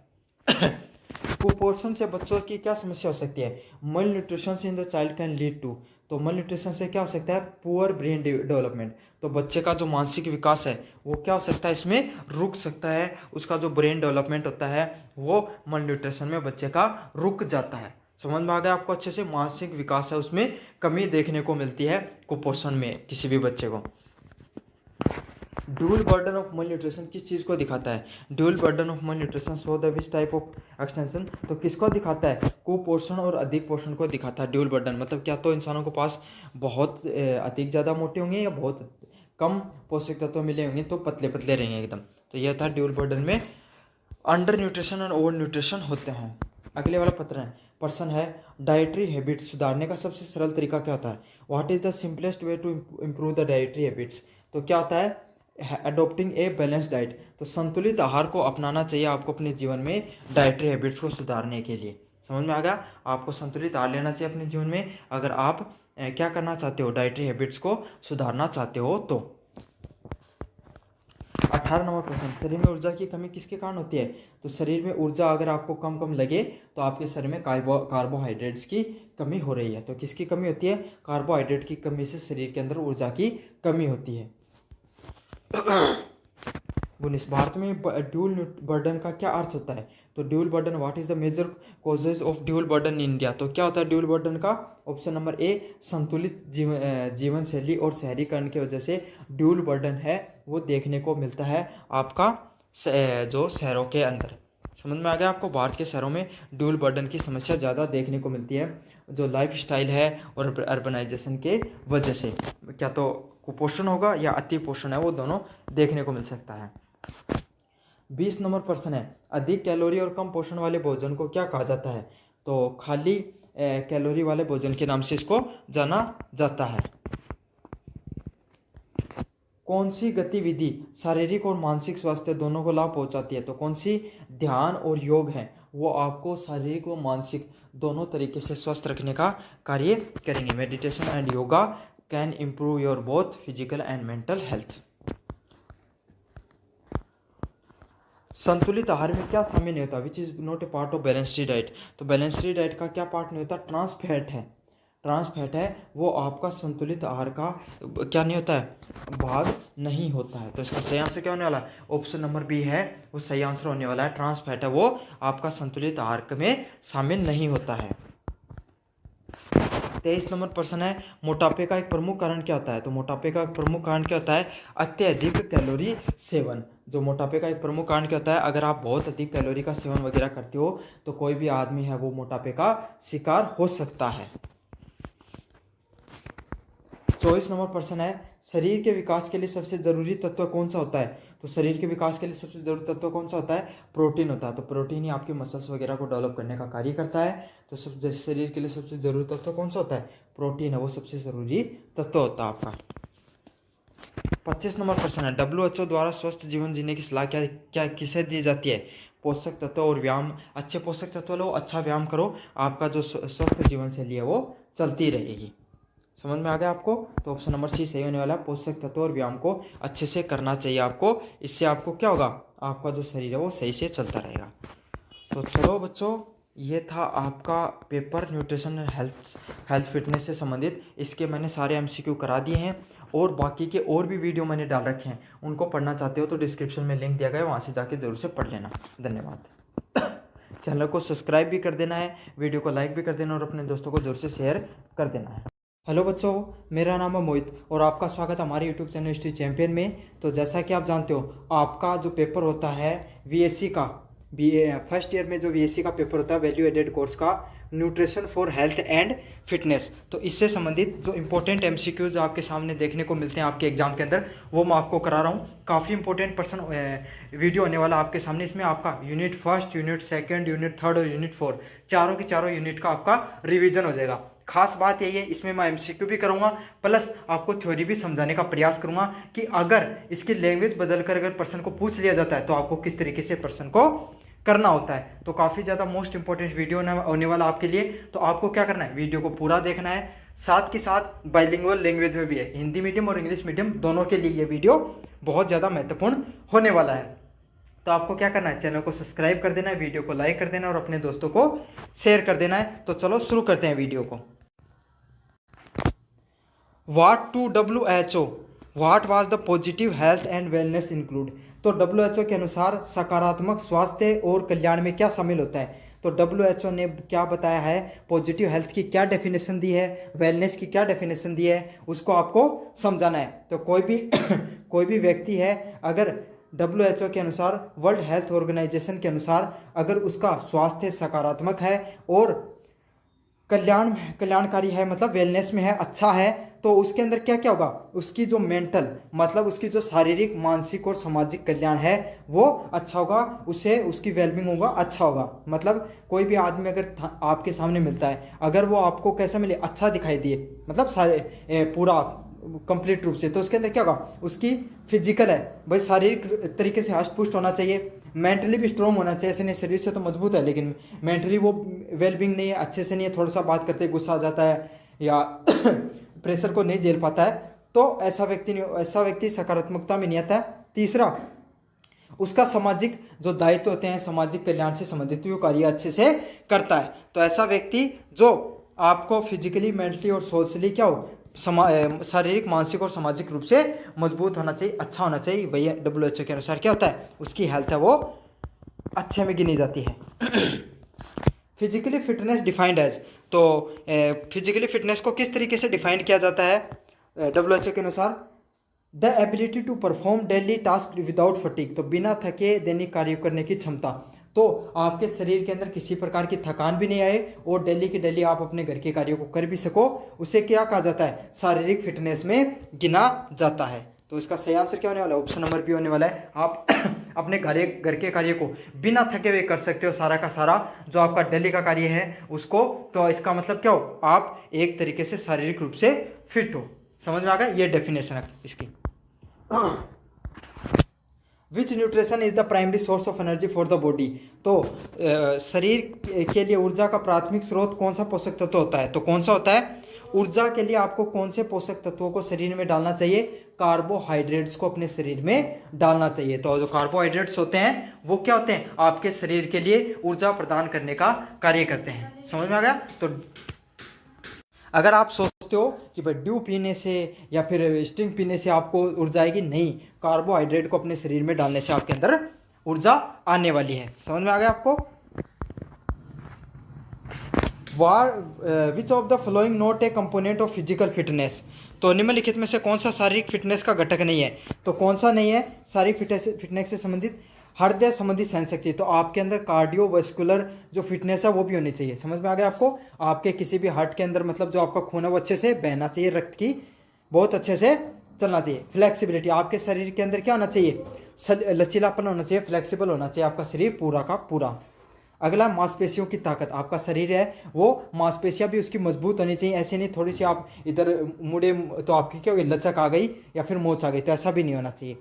कुपोषण से बच्चों की क्या समस्या हो सकती है? Malnutrition in the child can lead to. तो मल न्यूट्रिशन से क्या हो सकता है? Poor brain development. तो बच्चे का जो मानसिक विकास है वो क्या हो सकता है? इसमें रुक सकता है। उसका जो ब्रेन डेवलपमेंट होता है वो मल न्यूट्रिशन में बच्चे का रुक जाता है। समझ में आ गया आपको अच्छे से? मानसिक विकास है उसमें कमी देखने को मिलती है कुपोषण में किसी भी बच्चे को। ड्यूल बर्डन ऑफ मल न्यूट्रिशन किस चीज़ को दिखाता है? ड्यूल बर्डन ऑफ मल nutrition show the which type of extension. तो किसको दिखाता है? कुपोषण और अधिक पोषण को दिखाता है ड्यूल बर्डन। मतलब क्या तो इंसानों के पास बहुत अधिक ज़्यादा मोटे होंगे या बहुत कम पोषक तत्व मिले होंगे तो पतले पतले रहेंगे एकदम। तो यह था ड्यूल बर्डन में अंडर न्यूट्रिशन और ओवर न्यूट्रिशन होते हैं। अगले वाला प्रश्न है डाइटरी हैबिट्स सुधारने का सबसे सरल तरीका क्या होता है? What is the simplest way to improve the dietary habits. तो क्या होता है? Adopting a balance diet. तो संतुलित आहार को अपनाना चाहिए आपको अपने जीवन में डाइटरी हैबिट्स को सुधारने के लिए। समझ में आ गया? आपको संतुलित आहार लेना चाहिए अपने जीवन में अगर आप क्या करना चाहते हो, डाइटरी हैबिट्स को सुधारना चाहते हो तो। 18 नंबर प्रश्न, शरीर में ऊर्जा की कमी किसके कारण होती है? तो शरीर में ऊर्जा अगर आपको कम कम लगे तो आपके शरीर में कार्बोहाइड्रेट्स की कमी हो रही है। तो किसकी कमी होती है? कार्बोहाइड्रेट की कमी से शरीर के अंदर ऊर्जा की कमी होती है। 19, भारत में ड्यूल बर्डन का क्या अर्थ होता है? तो dual burden, what is the major causes of dual burden in India. तो क्या होता है ड्यूल बर्डन का? ऑप्शन नंबर ए संतुलित जीवन शैली और शहरीकरण की वजह से ड्यूल बर्डन है वो देखने को मिलता है आपका जो शहरों के अंदर। समझ में आ गया आपको? भारत के शहरों में ड्यूल बर्डन की समस्या ज़्यादा देखने को मिलती है जो लाइफ स्टाइल है और अर्बनाइजेशन के वजह से। क्या तो कुपोषण होगा या अति पोषण है, वो दोनों देखने को मिल सकता है। 20 नंबर प्रश्न है अधिक कैलोरी और कम पोषण वाले भोजन को क्या कहा जाता है? तो खाली कैलोरी वाले भोजन के नाम से इसको जाना जाता है। कौन सी गतिविधि शारीरिक और मानसिक स्वास्थ्य दोनों को लाभ पहुंचाती है? तो कौन सी ध्यान और योग है वो आपको शारीरिक व मानसिक दोनों तरीके से स्वस्थ रखने का कार्य करेंगे। Meditation and yoga can improve your both physical and mental health. संतुलित आहार में क्या शामिल नहीं होता? Which is not a part of balanced diet. तो बैलेंस्ड डाइट का क्या पार्ट नहीं होता? ट्रांस फैट है। ट्रांस फैट है वो आपका संतुलित आहार का क्या नहीं होता है? भाग नहीं होता है। तो इसका सही आंसर क्या होने वाला है? ऑप्शन नंबर बी है वो सही आंसर होने वाला है। ट्रांस फैट है वो आपका संतुलित आहार में शामिल नहीं होता है। 23 नंबर प्रश्न है मोटापे का एक प्रमुख कारण क्या होता है? तो मोटापे का एक प्रमुख कारण क्या होता है? अत्यधिक कैलोरी सेवन। जो मोटापे का एक प्रमुख कारण क्या होता है? अगर आप बहुत अधिक कैलोरी का सेवन वगैरह करते हो तो कोई भी आदमी है वो मोटापे का शिकार हो सकता है। 24 नंबर प्रश्न है शरीर के विकास के लिए सबसे जरूरी तत्व कौन सा होता है? तो शरीर के विकास के लिए सबसे जरूरी तत्व कौन सा होता है? प्रोटीन होता है। तो प्रोटीन ही आपके मसल्स वगैरह को डेवलप करने का कार्य करता है। तो शरीर के लिए सबसे जरूरी तत्व कौन सा होता है? प्रोटीन है वो सबसे जरूरी तत्व होता है आपका। 25 नंबर प्रश्न है WHO द्वारा स्वस्थ जीवन जीने की सलाह क्या किसे दी जाती है? पोषक तत्व और व्यायाम। अच्छे पोषक तत्व लो, अच्छा व्यायाम करो, आपका जो स्वस्थ जीवन शैली है वो चलती रहेगी। समझ में आ गया आपको? तो ऑप्शन नंबर सी सही होने वाला है। पोषक तत्व और व्यायाम को अच्छे से करना चाहिए आपको। इससे आपको क्या होगा? आपका जो शरीर है वो सही से चलता रहेगा। तो चलो बच्चों, ये था आपका पेपर न्यूट्रिशन हेल्थ फिटनेस से संबंधित। इसके मैंने सारे MCQ करा दिए हैं और बाकी के और भी वीडियो मैंने डाल रखे हैं। उनको पढ़ना चाहते हो तो डिस्क्रिप्शन में लिंक दिया गया है, वहाँ से जाके जरूर से पढ़ लेना। धन्यवाद। चैनल को सब्सक्राइब भी कर देना है, वीडियो को लाइक भी कर देना और अपने दोस्तों को जरूर से शेयर कर देना है। हेलो बच्चों, मेरा नाम है मोहित और आपका स्वागत है हमारे यूट्यूब चैनल हिस्ट्री चैंपियन में। तो जैसा कि आप जानते हो आपका जो पेपर होता है VSC का, फर्स्ट ईयर में जो VSC का पेपर होता है वैल्यू एडेड कोर्स का, nutrition for health and fitness, तो इससे संबंधित जो इंपॉर्टेंट MCQs आपके सामने देखने को मिलते हैं आपके एग्जाम के अंदर वो मैं आपको करा रहा हूँ। काफ़ी इंपॉर्टेंट वीडियो होने वाला आपके सामने। इसमें आपका यूनिट 1, यूनिट 2, यूनिट 3 और यूनिट 4 चारों की चारों यूनिट का आपका रिवीजन हो जाएगा। खास बात यही है, इसमें मैं एमसीक्यू भी करूंगा प्लस आपको थ्योरी भी समझाने का प्रयास करूंगा कि अगर इसकी लैंग्वेज बदलकर अगर पर्सन को पूछ लिया जाता है तो आपको किस तरीके से पर्सन को करना होता है। तो काफ़ी ज़्यादा मोस्ट इंपॉर्टेंट वीडियो होने वाला आपके लिए। तो आपको क्या करना है, वीडियो को पूरा देखना है, साथ के साथ बाइलिंगुअल लैंग्वेज में भी है, हिंदी मीडियम और इंग्लिश मीडियम दोनों के लिए ये वीडियो बहुत ज़्यादा महत्वपूर्ण होने वाला है। तो आपको क्या करना है, चैनल को सब्सक्राइब कर देना है, वीडियो को लाइक कर देना है और अपने दोस्तों को शेयर कर देना है। तो चलो शुरू करते हैं वीडियो को। What to WHO, what was the positive health and wellness include. तो WHO के अनुसार सकारात्मक स्वास्थ्य और कल्याण में क्या शामिल होता है। तो WHO ने क्या बताया है, पॉजिटिव हेल्थ की क्या डेफिनेशन दी है, वेलनेस की क्या डेफिनेशन दी है, उसको आपको समझाना है। तो कोई भी कोई भी व्यक्ति है, अगर WHO के अनुसार, वर्ल्ड हेल्थ ऑर्गेनाइजेशन के अनुसार, अगर उसका स्वास्थ्य सकारात्मक है और कल्याणकारी है, मतलब वेलनेस में है, अच्छा है, तो उसके अंदर क्या क्या होगा, उसकी जो मेंटल, मतलब उसकी जो शारीरिक, मानसिक और सामाजिक कल्याण है वो अच्छा होगा, उसे उसकी वेलबींग होगा, अच्छा होगा। मतलब कोई भी आदमी अगर आपके सामने मिलता है, अगर वो आपको कैसा मिले, अच्छा दिखाई दिए, मतलब सारे पूरा कंप्लीट रूप से, तो उसके अंदर क्या होगा, उसकी फिजिकल है भाई, शारीरिक तरीके से हष्ट पुष्ट होना चाहिए, मेंटली भी स्ट्रॉन्ग होना चाहिए। ऐसे नहीं शरीर से तो मजबूत है लेकिन मेंटली वो वेलबींग नहीं है, अच्छे से नहीं है, थोड़ा सा बात करते गुस्सा आ जाता है या प्रेशर को नहीं झेल पाता है, तो ऐसा व्यक्ति सकारात्मकता में नहीं आता है। तीसरा, उसका सामाजिक जो दायित्व होते हैं, सामाजिक कल्याण से संबंधित वो कार्य अच्छे से करता है। तो ऐसा व्यक्ति जो आपको फिजिकली, मेंटली और सोशली क्या हो, शारीरिक, मानसिक और सामाजिक रूप से मजबूत होना चाहिए, अच्छा होना चाहिए। भैया WHO के अनुसार क्या होता है, उसकी हेल्थ है वो अच्छे में गिनी जाती है। फिजिकली फिटनेस डिफाइंड एज, तो फिजिकली फिटनेस को किस तरीके से डिफाइन किया जाता है WHO के अनुसार, the ability to perform daily task without fatigue, तो बिना थके दैनिक कार्य करने की क्षमता। तो आपके शरीर के अंदर किसी प्रकार की थकान भी नहीं आए और डेली के डेली आप अपने घर के कार्यों को कर भी सको, उसे क्या कहा जाता है, शारीरिक फिटनेस में गिना जाता है। तो इसका सही आंसर क्या होने वाला है, ऑप्शन नंबर बी होने वाला है। आप अपने घर के कार्य को बिना थके हुए कर सकते हो, सारा का सारा जो आपका डेली का कार्य है उसको। तो इसका मतलब क्या हो, आप एक तरीके से शारीरिक रूप से फिट हो। समझ में आ गया, ये डेफिनेशन है इसकी। Which nutrition is the primary source of energy for the body, तो शरीर के लिए ऊर्जा का प्राथमिक स्रोत कौन सा पोषक तत्व होता है। तो कौन सा होता है, ऊर्जा के लिए आपको कौन से पोषक तत्वों को शरीर में डालना चाहिए, कार्बोहाइड्रेट्स को अपने शरीर में डालना चाहिए। तो जो कार्बोहाइड्रेट्स होते हैं वो क्या होते हैं, आपके शरीर के लिए ऊर्जा प्रदान करने का कार्य करते हैं। समझ में आ गया। तो अगर आप सोचते हो कि भाई ड्यू पीने से या फिर स्टिंग पीने से आपको ऊर्जा आएगी, नहीं, कार्बोहाइड्रेट को अपने शरीर में डालने से आपके अंदर ऊर्जा आने वाली है। समझ में आ गया आपको। विच of the following not a component of physical fitness, तो निम्नलिखित में से कौन सा शारीरिक फिटनेस का घटक नहीं है। तो कौन सा नहीं है शारीरिक फिटनेस से संबंधित, हृदय संबंधी सहन शक्ति। तो आपके अंदर कार्डियोवास्कुलर जो फिटनेस है वो भी होनी चाहिए। समझ में आ गया आपको। आपके किसी भी हार्ट के अंदर मतलब जो आपका खून है वो अच्छे से बहना चाहिए, रक्त की बहुत अच्छे से चलना चाहिए। फ्लेक्सिबिलिटी, आपके शरीर के अंदर क्या होना चाहिए, लचीलापन होना चाहिए, फ्लेक्सिबल होना चाहिए आपका शरीर पूरा का पूरा। अगला, मांसपेशियों की ताकत, आपका शरीर है वो मांसपेशियां भी उसकी मजबूत होनी चाहिए। ऐसे नहीं थोड़ी सी आप इधर मुड़े तो आपकी क्या होगी, लचक आ गई या फिर मोच आ गई, तो ऐसा भी नहीं होना चाहिए।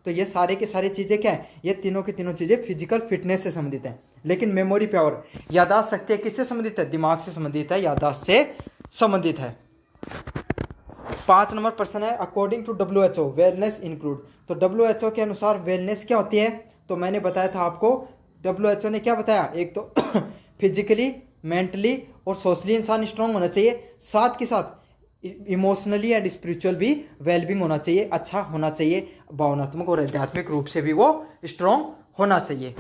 तो ये सारे के सारी चीज़ें क्या है, ये तीनों की तीनों चीज़ें फिजिकल फिटनेस से संबंधित हैं। लेकिन मेमोरी पावर, याददाश्त शक्ति किससे संबंधित है, दिमाग से संबंधित है, याददाश्त से संबंधित है। 5 नंबर प्रश्न है, according to WHO wellness include, तो WHO के अनुसार वेलनेस क्या होती है। तो मैंने बताया था आपको, WHO ने क्या बताया, एक तो फिजिकली, मेंटली और सोशली इंसान स्ट्रांग होना चाहिए, साथ के साथ इमोशनली एंड स्पिरिचुअल भी वेलबींग होना चाहिए, अच्छा होना चाहिए, भावनात्मक और आध्यात्मिक रूप से भी वो स्ट्रांग होना चाहिए।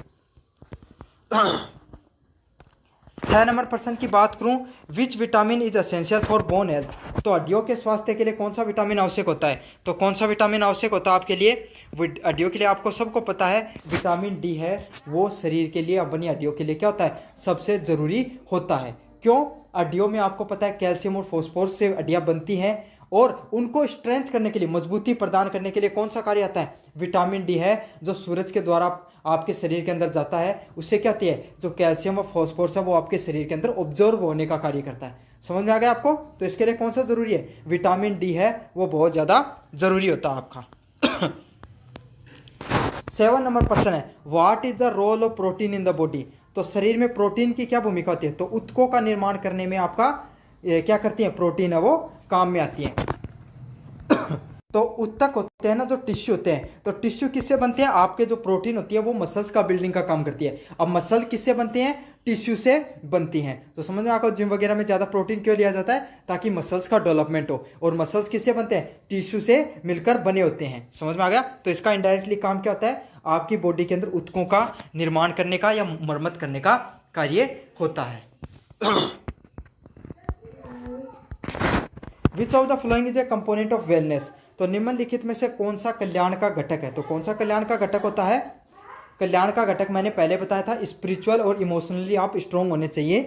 6 नंबर प्रश्न की बात करूं, which vitamin is essential for bone health, तो हड्डियों के स्वास्थ्य के लिए कौन सा विटामिन आवश्यक होता है। तो कौन सा विटामिन आवश्यक होता है आपके लिए, हड्डियों के लिए आपको सबको पता है विटामिन डी है, वो शरीर के लिए, अपनी हड्डियों के लिए क्या होता है, सबसे ज़रूरी होता है। क्यों, हड्डियों में आपको पता है कैल्शियम और फॉस्फोरस से हड्डियाँ बनती हैं और उनको स्ट्रेंथ करने के लिए, मजबूती प्रदान करने के लिए कौन सा कार्य आता है, विटामिन डी है, जो सूरज के द्वारा आपके शरीर के अंदर जाता है। उससे क्या होती है, जो कैल्शियम और फॉस्फोरस है वो आपके शरीर के अंदर ऑब्जर्व होने का कार्य करता है। समझ में आ गया आपको। तो इसके लिए कौन सा ज़रूरी है, विटामिन डी है वो बहुत ज़्यादा ज़रूरी होता है आपका। 7 नंबर प्रश्न है, what is the role of protein in the body. तो शरीर में प्रोटीन की क्या भूमिका होती है। तो ऊतकों का निर्माण करने में आपका क्या करती है, प्रोटीन है वो काम में आती है। तो ऊतक होते हैं ना, जो टिश्यू होते हैं, तो टिश्यू किससे बनते हैं, आपके जो प्रोटीन होती है वो मसल्स का बिल्डिंग का काम करती है। अब मसल किससे बनते हैं, टिश्यू से बनती हैं। तो समझ में आपको जिम वगैरह में ज़्यादा प्रोटीन क्यों लिया जाता है, ताकि मसल्स का डेवलपमेंट हो। और मसल्स किससे बनते हैं, टिश्यू से मिलकर बने होते हैं। समझ में आ गया। तो इसका इनडायरेक्टली काम क्या होता है, आपकी बॉडी के अंदर ऊतकों का निर्माण करने का या मरम्मत करने का कार्य होता है। Which of the following is A component of wellness. तो निम्नलिखित में से कौन सा कल्याण का घटक है। तो कौन सा कल्याण का घटक होता है, कल्याण का घटक मैंने पहले बताया था, स्पिरिचुअल और इमोशनली आप स्ट्रोंग होने चाहिए।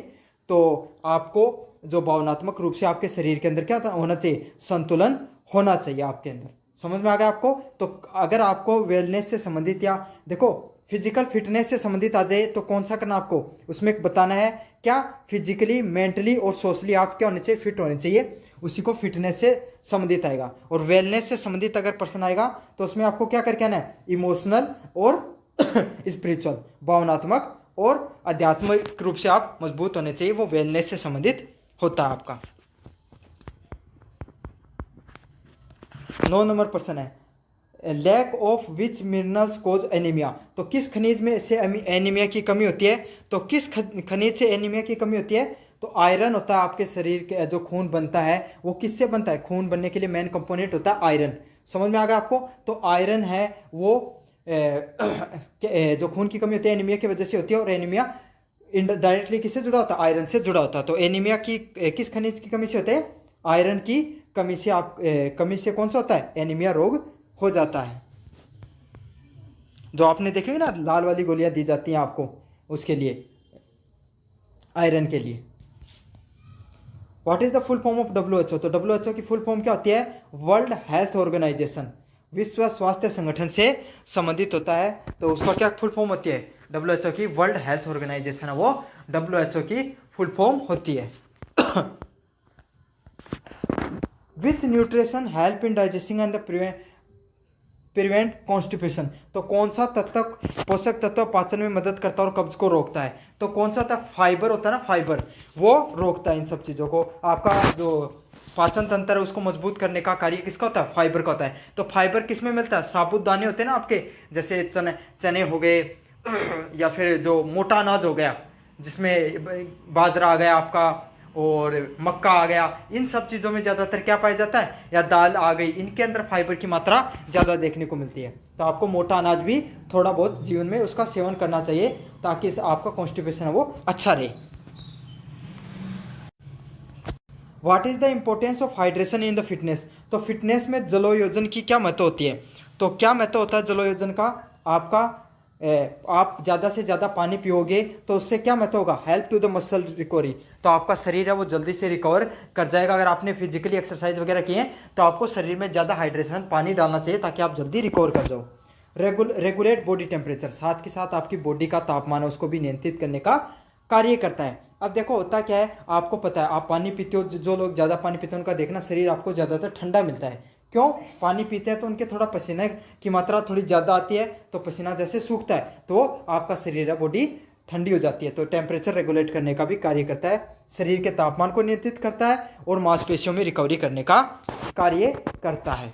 तो आपको जो भावनात्मक रूप से आपके शरीर के अंदर क्या होना चाहिए, संतुलन होना चाहिए आपके अंदर। समझ में आ गया आपको। तो अगर आपको वेलनेस से संबंधित या देखो फिजिकल फिटनेस से संबंधित आ जाए तो कौन सा करना आपको, उसमें बताना है क्या, फिजिकली मेंटली और सोशली आप क्या होने चाहिए, फिट होने चाहिए, उसी को फिटनेस से संबंधित आएगा। और वेलनेस से संबंधित अगर प्रश्न आएगा तो उसमें आपको क्या करके आना है, इमोशनल और स्पिरिचुअल, भावनात्मक और आध्यात्मिक रूप से आप मजबूत होने चाहिए, वो वेलनेस से संबंधित होता है आपका। 9 नंबर प्रश्न है, lack of which minerals cause anaemia. तो किस खनिज में से एनीमिया की कमी होती है। तो किस खनिज से एनीमिया की कमी होती है। तो आयरन होता है आपके शरीर के, जो खून बनता है वो किससे बनता है, खून बनने के लिए मेन कंपोनेंट होता है आयरन। समझ में आ गया आपको। तो आयरन है वो जो खून की कमी होती है एनीमिया की वजह से होती है। और एनीमिया डायरेक्टली किससे जुड़ा होता है, आयरन से जुड़ा होता है। तो एनीमिया की किस खनिज की कमी से होते हैं, आयरन की कमी से। आप कमी से कौन सा होता है, एनीमिया रोग हो जाता है। जो आपने देखे ना लाल वाली गोलियां दी जाती हैं आपको, उसके लिए, आयरन के लिए। What is the full form of WHO। तो WHO की फुल फॉर्म क्या होती है, वर्ल्ड हेल्थ ऑर्गेनाइजेशन, विश्व स्वास्थ्य संगठन से संबंधित होता है। तो उसका क्या फुल फॉर्म होती है, WHO की वर्ल्ड हेल्थ ऑर्गेनाइजेशन है वो WHO की फुल फॉर्म होती है। Which nutrition help in digesting and prevent constipation. तो कौन सा तत्व, पोषक तत्व पाचन में मदद करता है और कब्ज को रोकता है। तो कौन सा था, फाइबर होता है ना, फाइबर वो रोकता है इन सब चीज़ों को। आपका जो पाचन तंत्र है उसको मजबूत करने का कार्य किसका होता है, फाइबर का होता है। तो फाइबर किस में मिलता है, साबुत दाने होते हैं ना आपके, जैसे चने हो गए या फिर जो मोटा अनाज हो गया जिसमें बाजरा आ गया आपका और मक्का आ गया, इन सब चीज़ों में ज़्यादातर क्या पाया जाता है, या दाल आ गई, इनके अंदर फाइबर की मात्रा ज़्यादा देखने को मिलती है। तो आपको मोटा अनाज भी थोड़ा बहुत जीवन में उसका सेवन करना चाहिए ताकि आपका कॉन्स्टिपेशन है वो अच्छा रहे। What is the importance of hydration in the fitness. तो फिटनेस में जलोयोजन की क्या महत्व होती है। तो क्या महत्व होता है जलोयोजन का, आपका आप ज़्यादा से ज़्यादा पानी पियोगे तो उससे क्या महत्व होगा, help to the muscle recovery. तो आपका शरीर है वो जल्दी से रिकवर कर जाएगा। अगर आपने फिजिकली एक्सरसाइज वगैरह किए हैं तो आपको शरीर में ज़्यादा हाइड्रेशन पानी डालना चाहिए ताकि आप जल्दी रिकवर कर जाओ। रेगुलेट बॉडी टेम्परेचर, साथ के साथ आपकी बॉडी का तापमान है उसको भी नियंत्रित करने का कार्य करता है। अब देखो होता क्या है, आपको पता है आप पानी पीते हो, जो लोग ज़्यादा पानी पीते हैं उनका देखना शरीर आपको ज़्यादातर ठंडा मिलता है। क्यों, पानी पीते हैं तो उनके थोड़ा पसीने की मात्रा थोड़ी ज़्यादा आती है, तो पसीना जैसे सूखता है तो आपका शरीर है बॉडी ठंडी हो जाती है। तो टेम्परेचर रेगुलेट करने का भी कार्य करता है, शरीर के तापमान को नियंत्रित करता है और मांसपेशियों में रिकवरी करने का कार्य करता है।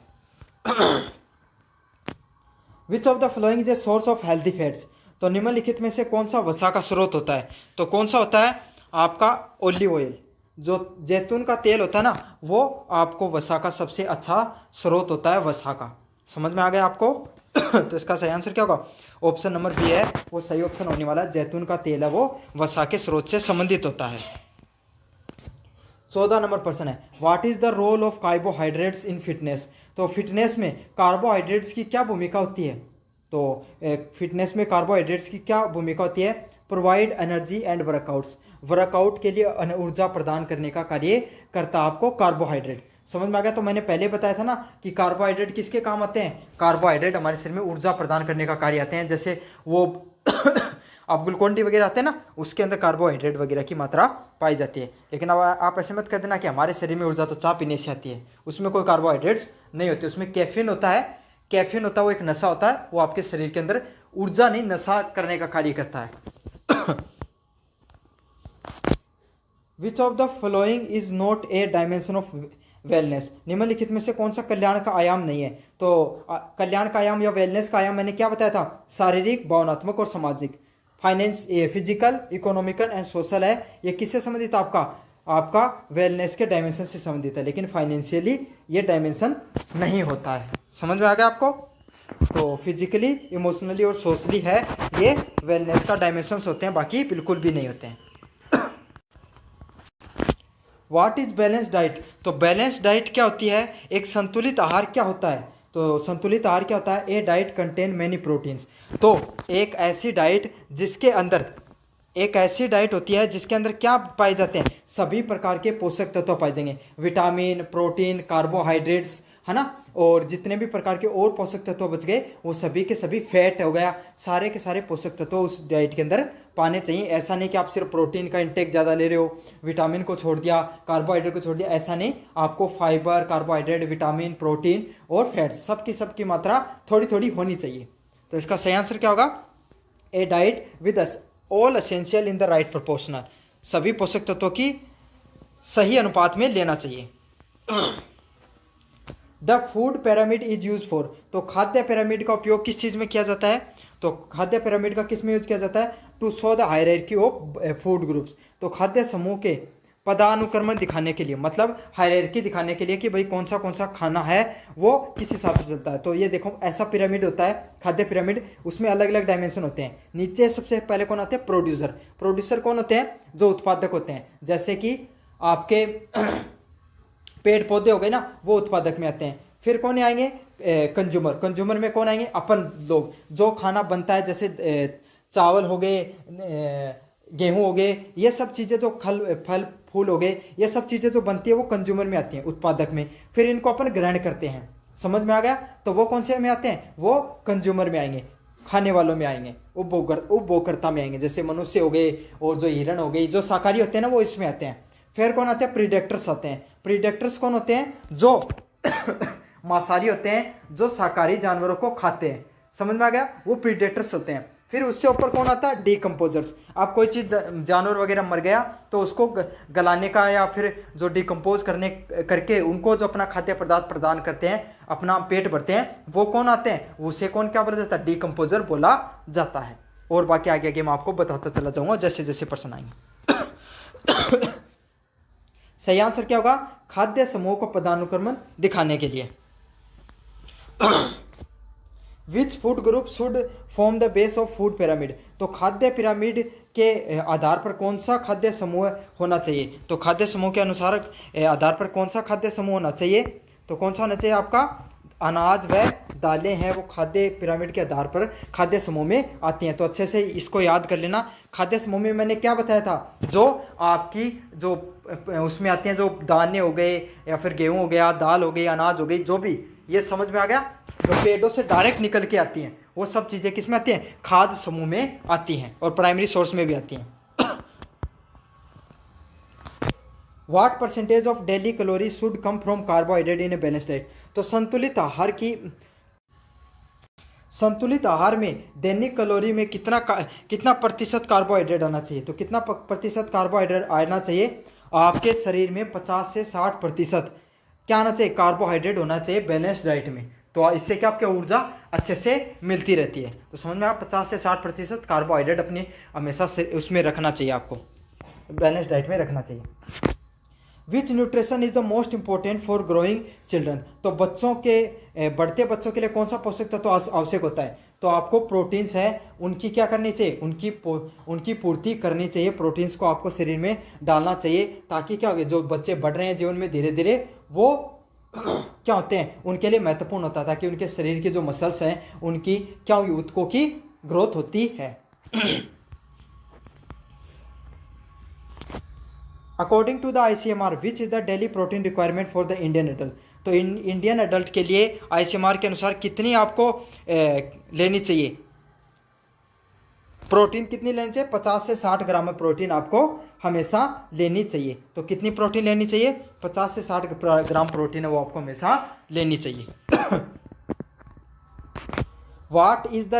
Which of the following is a source of healthy fats. तो निम्नलिखित में से कौन सा वसा का स्रोत होता है। तो कौन सा होता है, आपका ऑलिव ऑयल, जो जैतून का तेल होता है ना, वो आपको वसा का सबसे अच्छा स्रोत होता है, वसा का। समझ में आ गया आपको। तो इसका सही आंसर क्या होगा, ऑप्शन नंबर बी है वो सही ऑप्शन होने वाला है। जैतून का तेल है वो वसा के स्रोत से संबंधित होता है। 14 नंबर प्रश्न है, what is the role of carbohydrates in fitness. तो फिटनेस में कार्बोहाइड्रेट्स की क्या भूमिका होती है। तो फिटनेस में कार्बोहाइड्रेट्स की क्या भूमिका होती है, provide energy and workouts, workout के लिए ऊर्जा प्रदान करने का कार्य करता है आपको कार्बोहाइड्रेट। समझ में आ गया। तो मैंने पहले बताया था ना कि कार्बोहाइड्रेट किसके काम आते हैं, कार्बोहाइड्रेट हमारे शरीर में ऊर्जा प्रदान करने का कार्य आते हैं। जैसे वो अब ग्लूकोन डी वगैरह आते हैं ना, उसके अंदर कार्बोहाइड्रेट वगैरह की मात्रा पाई जाती है। लेकिन अब आप ऐसे मत कर देना कि हमारे शरीर में ऊर्जा तो चाय पीने से आती है, उसमें कोई कार्बोहाइड्रेट्स नहीं होते, उसमें कैफीन होता है। कैफीन होता है वो एक नशा होता है, वो आपके शरीर के अंदर ऊर्जा नहीं नशा करने का कार्य करता है। Which of the following is not a dimension of wellness, निम्नलिखित में से कौन सा कल्याण का आयाम नहीं है। तो कल्याण का आयाम या वेलनेस का आयाम मैंने क्या बताया था, शारीरिक, भावनात्मक और सामाजिक। फाइनेंस, ये फिजिकल, इकोनॉमिकल एंड सोशल है, ये किससे संबंधित आपका आपका वेलनेस के डायमेंशन से संबंधित है, लेकिन फाइनेंशियली ये डायमेंशन नहीं होता है। समझ में आ गया आपको। तो फिजिकली, इमोशनली और सोशली है, ये वेलनेस का डायमेंशंस होते हैं, बाकी बिल्कुल भी नहीं होते हैं। व्हाट इज बैलेंस डाइट, तो बैलेंस डाइट क्या होती है, एक संतुलित आहार क्या होता है। तो संतुलित आहार क्या होता है, ए डाइट कंटेन मैनी प्रोटीन्स। तो एक ऐसी डाइट जिसके अंदर एक ऐसी डाइट होती है जिसके अंदर क्या पाए जाते हैं, सभी प्रकार के पोषक तत्व पाए जाएंगे, विटामिन, प्रोटीन, कार्बोहाइड्रेट्स, है ना, और जितने भी प्रकार के और पोषक तत्व बच गए वो सभी के सभी, फैट हो गया, सारे के सारे पोषक तत्व उस डाइट के अंदर पाने चाहिए। ऐसा नहीं कि आप सिर्फ प्रोटीन का इंटेक ज़्यादा ले रहे हो, विटामिन को छोड़ दिया, कार्बोहाइड्रेट को छोड़ दिया, ऐसा नहीं। आपको फाइबर, कार्बोहाइड्रेट, विटामिन, प्रोटीन और फैट सबकी मात्रा थोड़ी थोड़ी होनी चाहिए। तो इसका सही आंसर क्या होगा, a diet with all essential in the right proportional, सभी पोषक तत्वों की सही अनुपात में लेना चाहिए। The food pyramid is use for, तो खाद्य पिरामिड का उपयोग किस चीज़ में किया जाता है, तो खाद्य पिरामिड का किस में यूज किया जाता है, to show the hierarchy of food groups, तो खाद्य समूह के पदानुक्रमण दिखाने के लिए, मतलब हायरार्की दिखाने के लिए कि भाई कौन सा खाना है वो किस हिसाब से चलता है। तो ये देखो ऐसा पिरामिड होता है खाद्य पिरामिड, उसमें अलग अलग डायमेंशन होते हैं। नीचे सबसे पहले कौन आते हैं, प्रोड्यूसर। प्रोड्यूसर कौन होते हैं, जो उत्पादक होते हैं, जैसे कि आपके पेड़ पौधे हो गए ना, वो उत्पादक में आते हैं। फिर कौन आएंगे, कंज्यूमर। कंज्यूमर में कौन आएंगे, अपन लोग, जो खाना बनता है, जैसे चावल हो गए, गेहूं हो गए, ये सब चीज़ें जो फल फूल हो गए, ये सब चीज़ें जो बनती है वो कंज्यूमर में आती हैं, उत्पादक में। फिर इनको अपन ग्रहण करते हैं। समझ में आ गया। तो वो कौन से में आते हैं, वो कंज्यूमर में आएंगे, खाने वालों में आएंगे, उपभोक्ता में आएंगे, जैसे मनुष्य हो गए और जो हिरण हो गई, जो शाकाहारी होते हैं ना, वो इसमें आते हैं। फिर कौन आते हैं, प्रीडेक्टर्स आते हैं। प्रीडेक्टर्स कौन होते हैं, जो मांसाहारी होते हैं, जो शाकाहारी जानवरों को खाते हैं। समझ में आ गया, वो प्रीडेटर्स होते हैं। फिर उससे ऊपर कौन आता है, डिकम्पोजर्स। आप कोई चीज़ जानवर वगैरह मर गया तो उसको गलाने का या फिर जो डिकम्पोज करके उनको जो अपना खाद्य पदार्थ प्रदान करते हैं, अपना पेट भरते हैं, वो कौन आते हैं, उसे कौन क्या बोला जाता है, डिकम्पोजर बोला जाता है। और बाकी आगे आगे मैं आपको बताता चला जाऊँगा जैसे जैसे प्रश्न आएंगे। सही आंसर क्या होगा, खाद्य समूह को पदानुक्रमण दिखाने के लिए। Which food group should form the base of food pyramid, तो खाद्य पिरामिड के आधार पर कौन सा खाद्य समूह होना चाहिए। तो खाद्य समूह के अनुसार आधार पर कौन सा खाद्य समूह होना चाहिए, तो कौन सा होना चाहिए आपका, अनाज व दालें हैं, वो खाद्य पिरामिड के आधार पर खाद्य समूह में आती हैं। तो अच्छे से इसको याद कर लेना। खाद्य समूह में मैंने क्या बताया था, जो आपकी जो उसमें आती हैं, जो दाने हो गए या फिर गेहूं हो गया, दाल हो गई, अनाज हो गई, जो भी, ये समझ में आ गया, जो पेड़ों से डायरेक्ट निकल के आती हैं, वो सब चीज़ें किस में आती हैं, खाद्य समूह में आती हैं, और प्राइमरी सोर्स में भी आती हैं। What percentage of daily calorie should come from carbohydrate in A balance diet, तो संतुलित आहार में दैनिक कैलोरी में कितना प्रतिशत कार्बोहाइड्रेट आना चाहिए। तो कितना प्रतिशत कार्बोहाइड्रेट आना चाहिए, आपके शरीर में 50 से 60% क्या आना चाहिए, कार्बोहाइड्रेट होना चाहिए बैलेंस डाइट में। तो इससे क्या आपकी ऊर्जा अच्छे से मिलती रहती है। तो समझ में आप 50 से 60% कार्बोहाइड्रेट अपनी हमेशा उसमें रखना चाहिए, आपको बैलेंस डाइट में रखना चाहिए। Which nutrition is the most important for growing children, तो बढ़ते बच्चों के लिए कौन सा पोषक तत्व आवश्यक होता है। तो आपको प्रोटीन्स है, उनकी क्या करनी चाहिए, उनकी पूर्ति करनी चाहिए। प्रोटीन्स को आपको शरीर में डालना चाहिए, ताकि क्या होगा, जो बच्चे बढ़ रहे हैं जीवन में धीरे धीरे, वो क्या होते हैं, उनके लिए महत्वपूर्ण होता है, ताकि उनके शरीर के जो मसल्स हैं उनकी क्या होगी, ऊतकों की ग्रोथ होती है। According to the ICMR which is the daily protein requirement for the Indian adult, तो इंडियन एडल्ट के लिए ICMR के अनुसार कितनी आपको लेनी चाहिए, प्रोटीन कितनी लेनी चाहिए? 50 से 60 ग्राम में प्रोटीन आपको हमेशा लेनी चाहिए। तो कितनी प्रोटीन लेनी चाहिए? 50 से 60 ग्राम प्रोटीन है वो आपको हमेशा लेनी चाहिए। What is the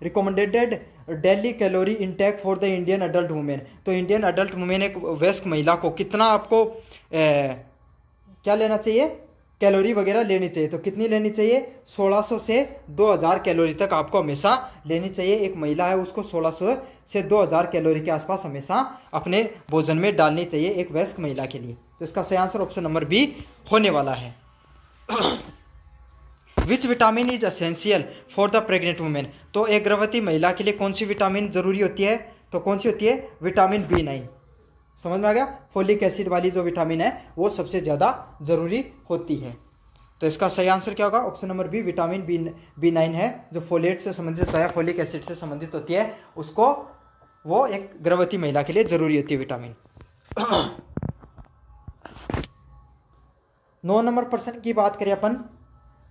recommended daily calorie intake for the Indian adult women? तो इंडियन अडल्ट वुमेन, एक वयस्क महिला को कितना आपको क्या लेना चाहिए? कैलोरी वगैरह लेनी चाहिए। तो कितनी लेनी चाहिए? 1600 से 2000 कैलोरी तक आपको हमेशा लेनी चाहिए। एक महिला है उसको 1600 से 2000 कैलोरी के आसपास हमेशा अपने भोजन में डालनी चाहिए एक वयस्क महिला के लिए। तो इसका सही आंसर ऑप्शन नंबर बी होने वाला है। Which vitamin is essential for the pregnant women? तो एक गर्भवती महिला के लिए कौन सी विटामिन जरूरी होती है? तो कौन सी होती है? Vitamin B9। समझ में आ गया? फोलिक एसिड वाली जो विटामिन है वो सबसे ज़्यादा जरूरी होती है। तो इसका सही आंसर क्या होगा? Option number B, vitamin B9 है जो फोलेट से संबंधित होता है, फोलिक एसिड से संबंधित होती है, उसको वो एक गर्भवती महिला के लिए जरूरी होती है विटामिन। 9 नंबर प्रश्न की बात करें अपन,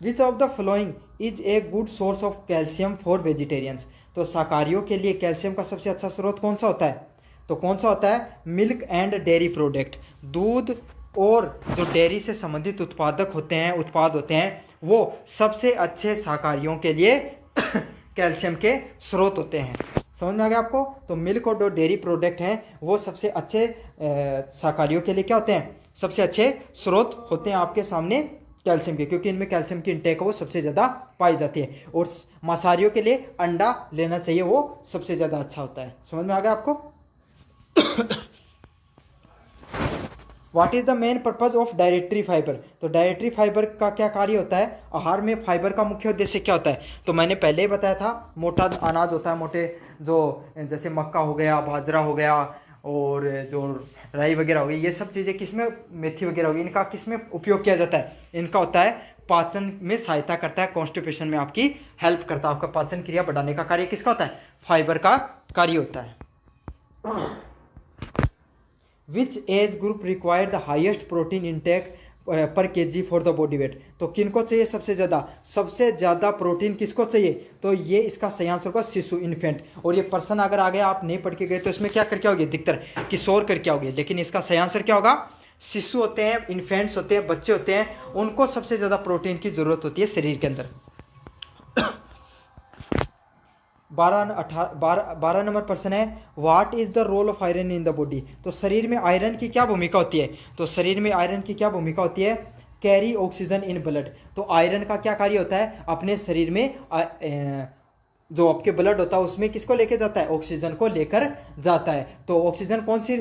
which of the following is a good source of calcium for vegetarians? तो शाकाहारियों के लिए कैल्शियम का सबसे अच्छा स्रोत कौन सा होता है? तो कौन सा होता है? Milk and dairy product. दूध और जो डेयरी से संबंधित उत्पाद होते हैं वो सबसे अच्छे शाकाहारियों के लिए कैल्शियम के स्रोत होते हैं। समझ में आ गया आपको? तो मिल्क और जो डेयरी प्रोडक्ट हैं वो सबसे अच्छे शाकाहारियों के लिए क्या होते हैं? सबसे अच्छे स्रोत होते हैं आपके सामने कैल्शियम के, क्योंकि इनमें कैल्शियम की इंटेक वो सबसे ज़्यादा पाई जाती है। और मांसाहारियों के लिए अंडा लेना चाहिए, वो सबसे ज़्यादा अच्छा होता है। समझ में आ गया आपको? What is the main purpose of dietary fibre? तो डायरेटरी फाइबर का क्या कार्य होता है? आहार में फाइबर का मुख्य उद्देश्य क्या होता है? तो मैंने पहले ही बताया था, मोटा अनाज होता है, मोटे जो जैसे मक्का हो गया, बाजरा हो गया और जो राई वगैरह हो गई, ये सब चीज़ें किसमें, मेथी वगैरह होगी, इनका किसमें उपयोग किया जाता है? इनका होता है पाचन में सहायता करता है, कॉन्स्टिपेशन में आपकी हेल्प करता है। आपका पाचन क्रिया बढ़ाने का कार्य किसका होता है? फाइबर का कार्य होता है। Which age group required the highest protein intake per KG for the body weight? तो किनको चाहिए सबसे ज़्यादा प्रोटीन किसको चाहिए? तो ये इसका सही आंसर होगा शिशु, इन्फेंट। और ये पर्सन अगर आ गया, आप नहीं पढ़ के गए तो इसमें क्या करके आओगे? अधिकतर किशोर करके आओगे, लेकिन इसका सही आंसर क्या होगा? शिशु होते हैं, इन्फेंट्स होते हैं, बच्चे होते हैं, उनको सबसे ज़्यादा प्रोटीन की जरूरत होती है शरीर के अंदर। 12 नंबर प्रश्न है, what is the role of iron in the body? तो शरीर में आयरन की क्या भूमिका होती है? तो शरीर में आयरन की क्या भूमिका होती है? Carry oxygen in blood. तो आयरन का क्या कार्य होता है? अपने शरीर में जो आपके ब्लड होता है उसमें किसको लेके जाता है? ऑक्सीजन को लेकर जाता है। तो ऑक्सीजन कौन सी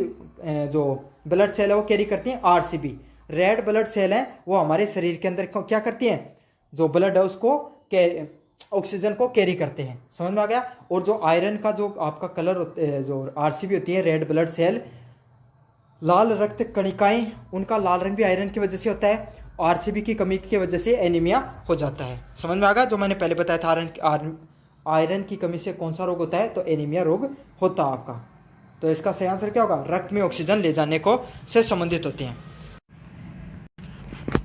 जो ब्लड सेल है वो कैरी करती हैं? RCB, रेड ब्लड सेल है, वो हमारे शरीर के अंदर क्या करती हैं? जो ब्लड है उसको ऑक्सीजन को कैरी करते हैं। समझ में आ गया? और जो आयरन का जो आपका कलर जो RCB होती है, रेड ब्लड सेल, लाल रक्त कणिकाएं, उनका लाल रंग भी आयरन की वजह से होता है। RCB की कमी की वजह से एनीमिया हो जाता है। समझ में आ गया? जो मैंने पहले बताया था, आयरन की कमी से कौन सा रोग होता है? तो एनीमिया रोग होता है आपका। तो इसका सही आंसर क्या होगा? रक्त में ऑक्सीजन ले जाने को से संबंधित होते हैं।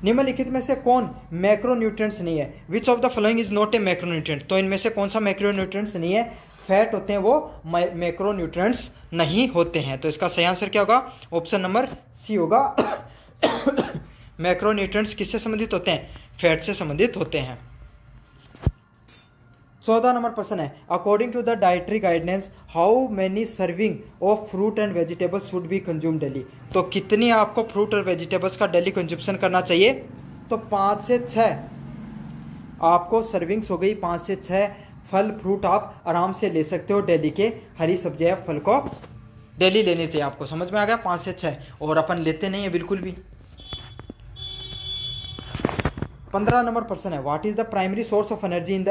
निम्नलिखित में से कौन मैक्रोन्यूट्रिएंट्स नहीं है? Which of the following is not a macronutrient? तो इनमें से कौन सा मैक्रोन्यूट्रिएंट्स नहीं है? फैट होते हैं वो मैक्रोन्यूट्रिएंट्स नहीं होते हैं। तो इसका सही आंसर क्या होगा? ऑप्शन नंबर सी होगा। मैक्रोन्यूट्रिएंट्स किससे संबंधित होते हैं? फैट से संबंधित होते हैं। 14 नंबर प्रश्न है, according to the dietary guidance how many serving of fruit and vegetables should be consume daily? तो कितनी आपको फ्रूट और वेजिटेबल्स का डेली कंज्यूप्शन करना चाहिए? तो 5 से 6 आपको सर्विंग्स हो गई। 5 से 6 फल फ्रूट आप आराम से ले सकते हो डेली के। हरी सब्जियां फल को डेली लेनी चाहिए आपको। समझ में आ गया? 5 से 6, और अपन लेते नहीं है बिल्कुल भी। 15 नंबर प्रश्न है, what is the primary source of energy in the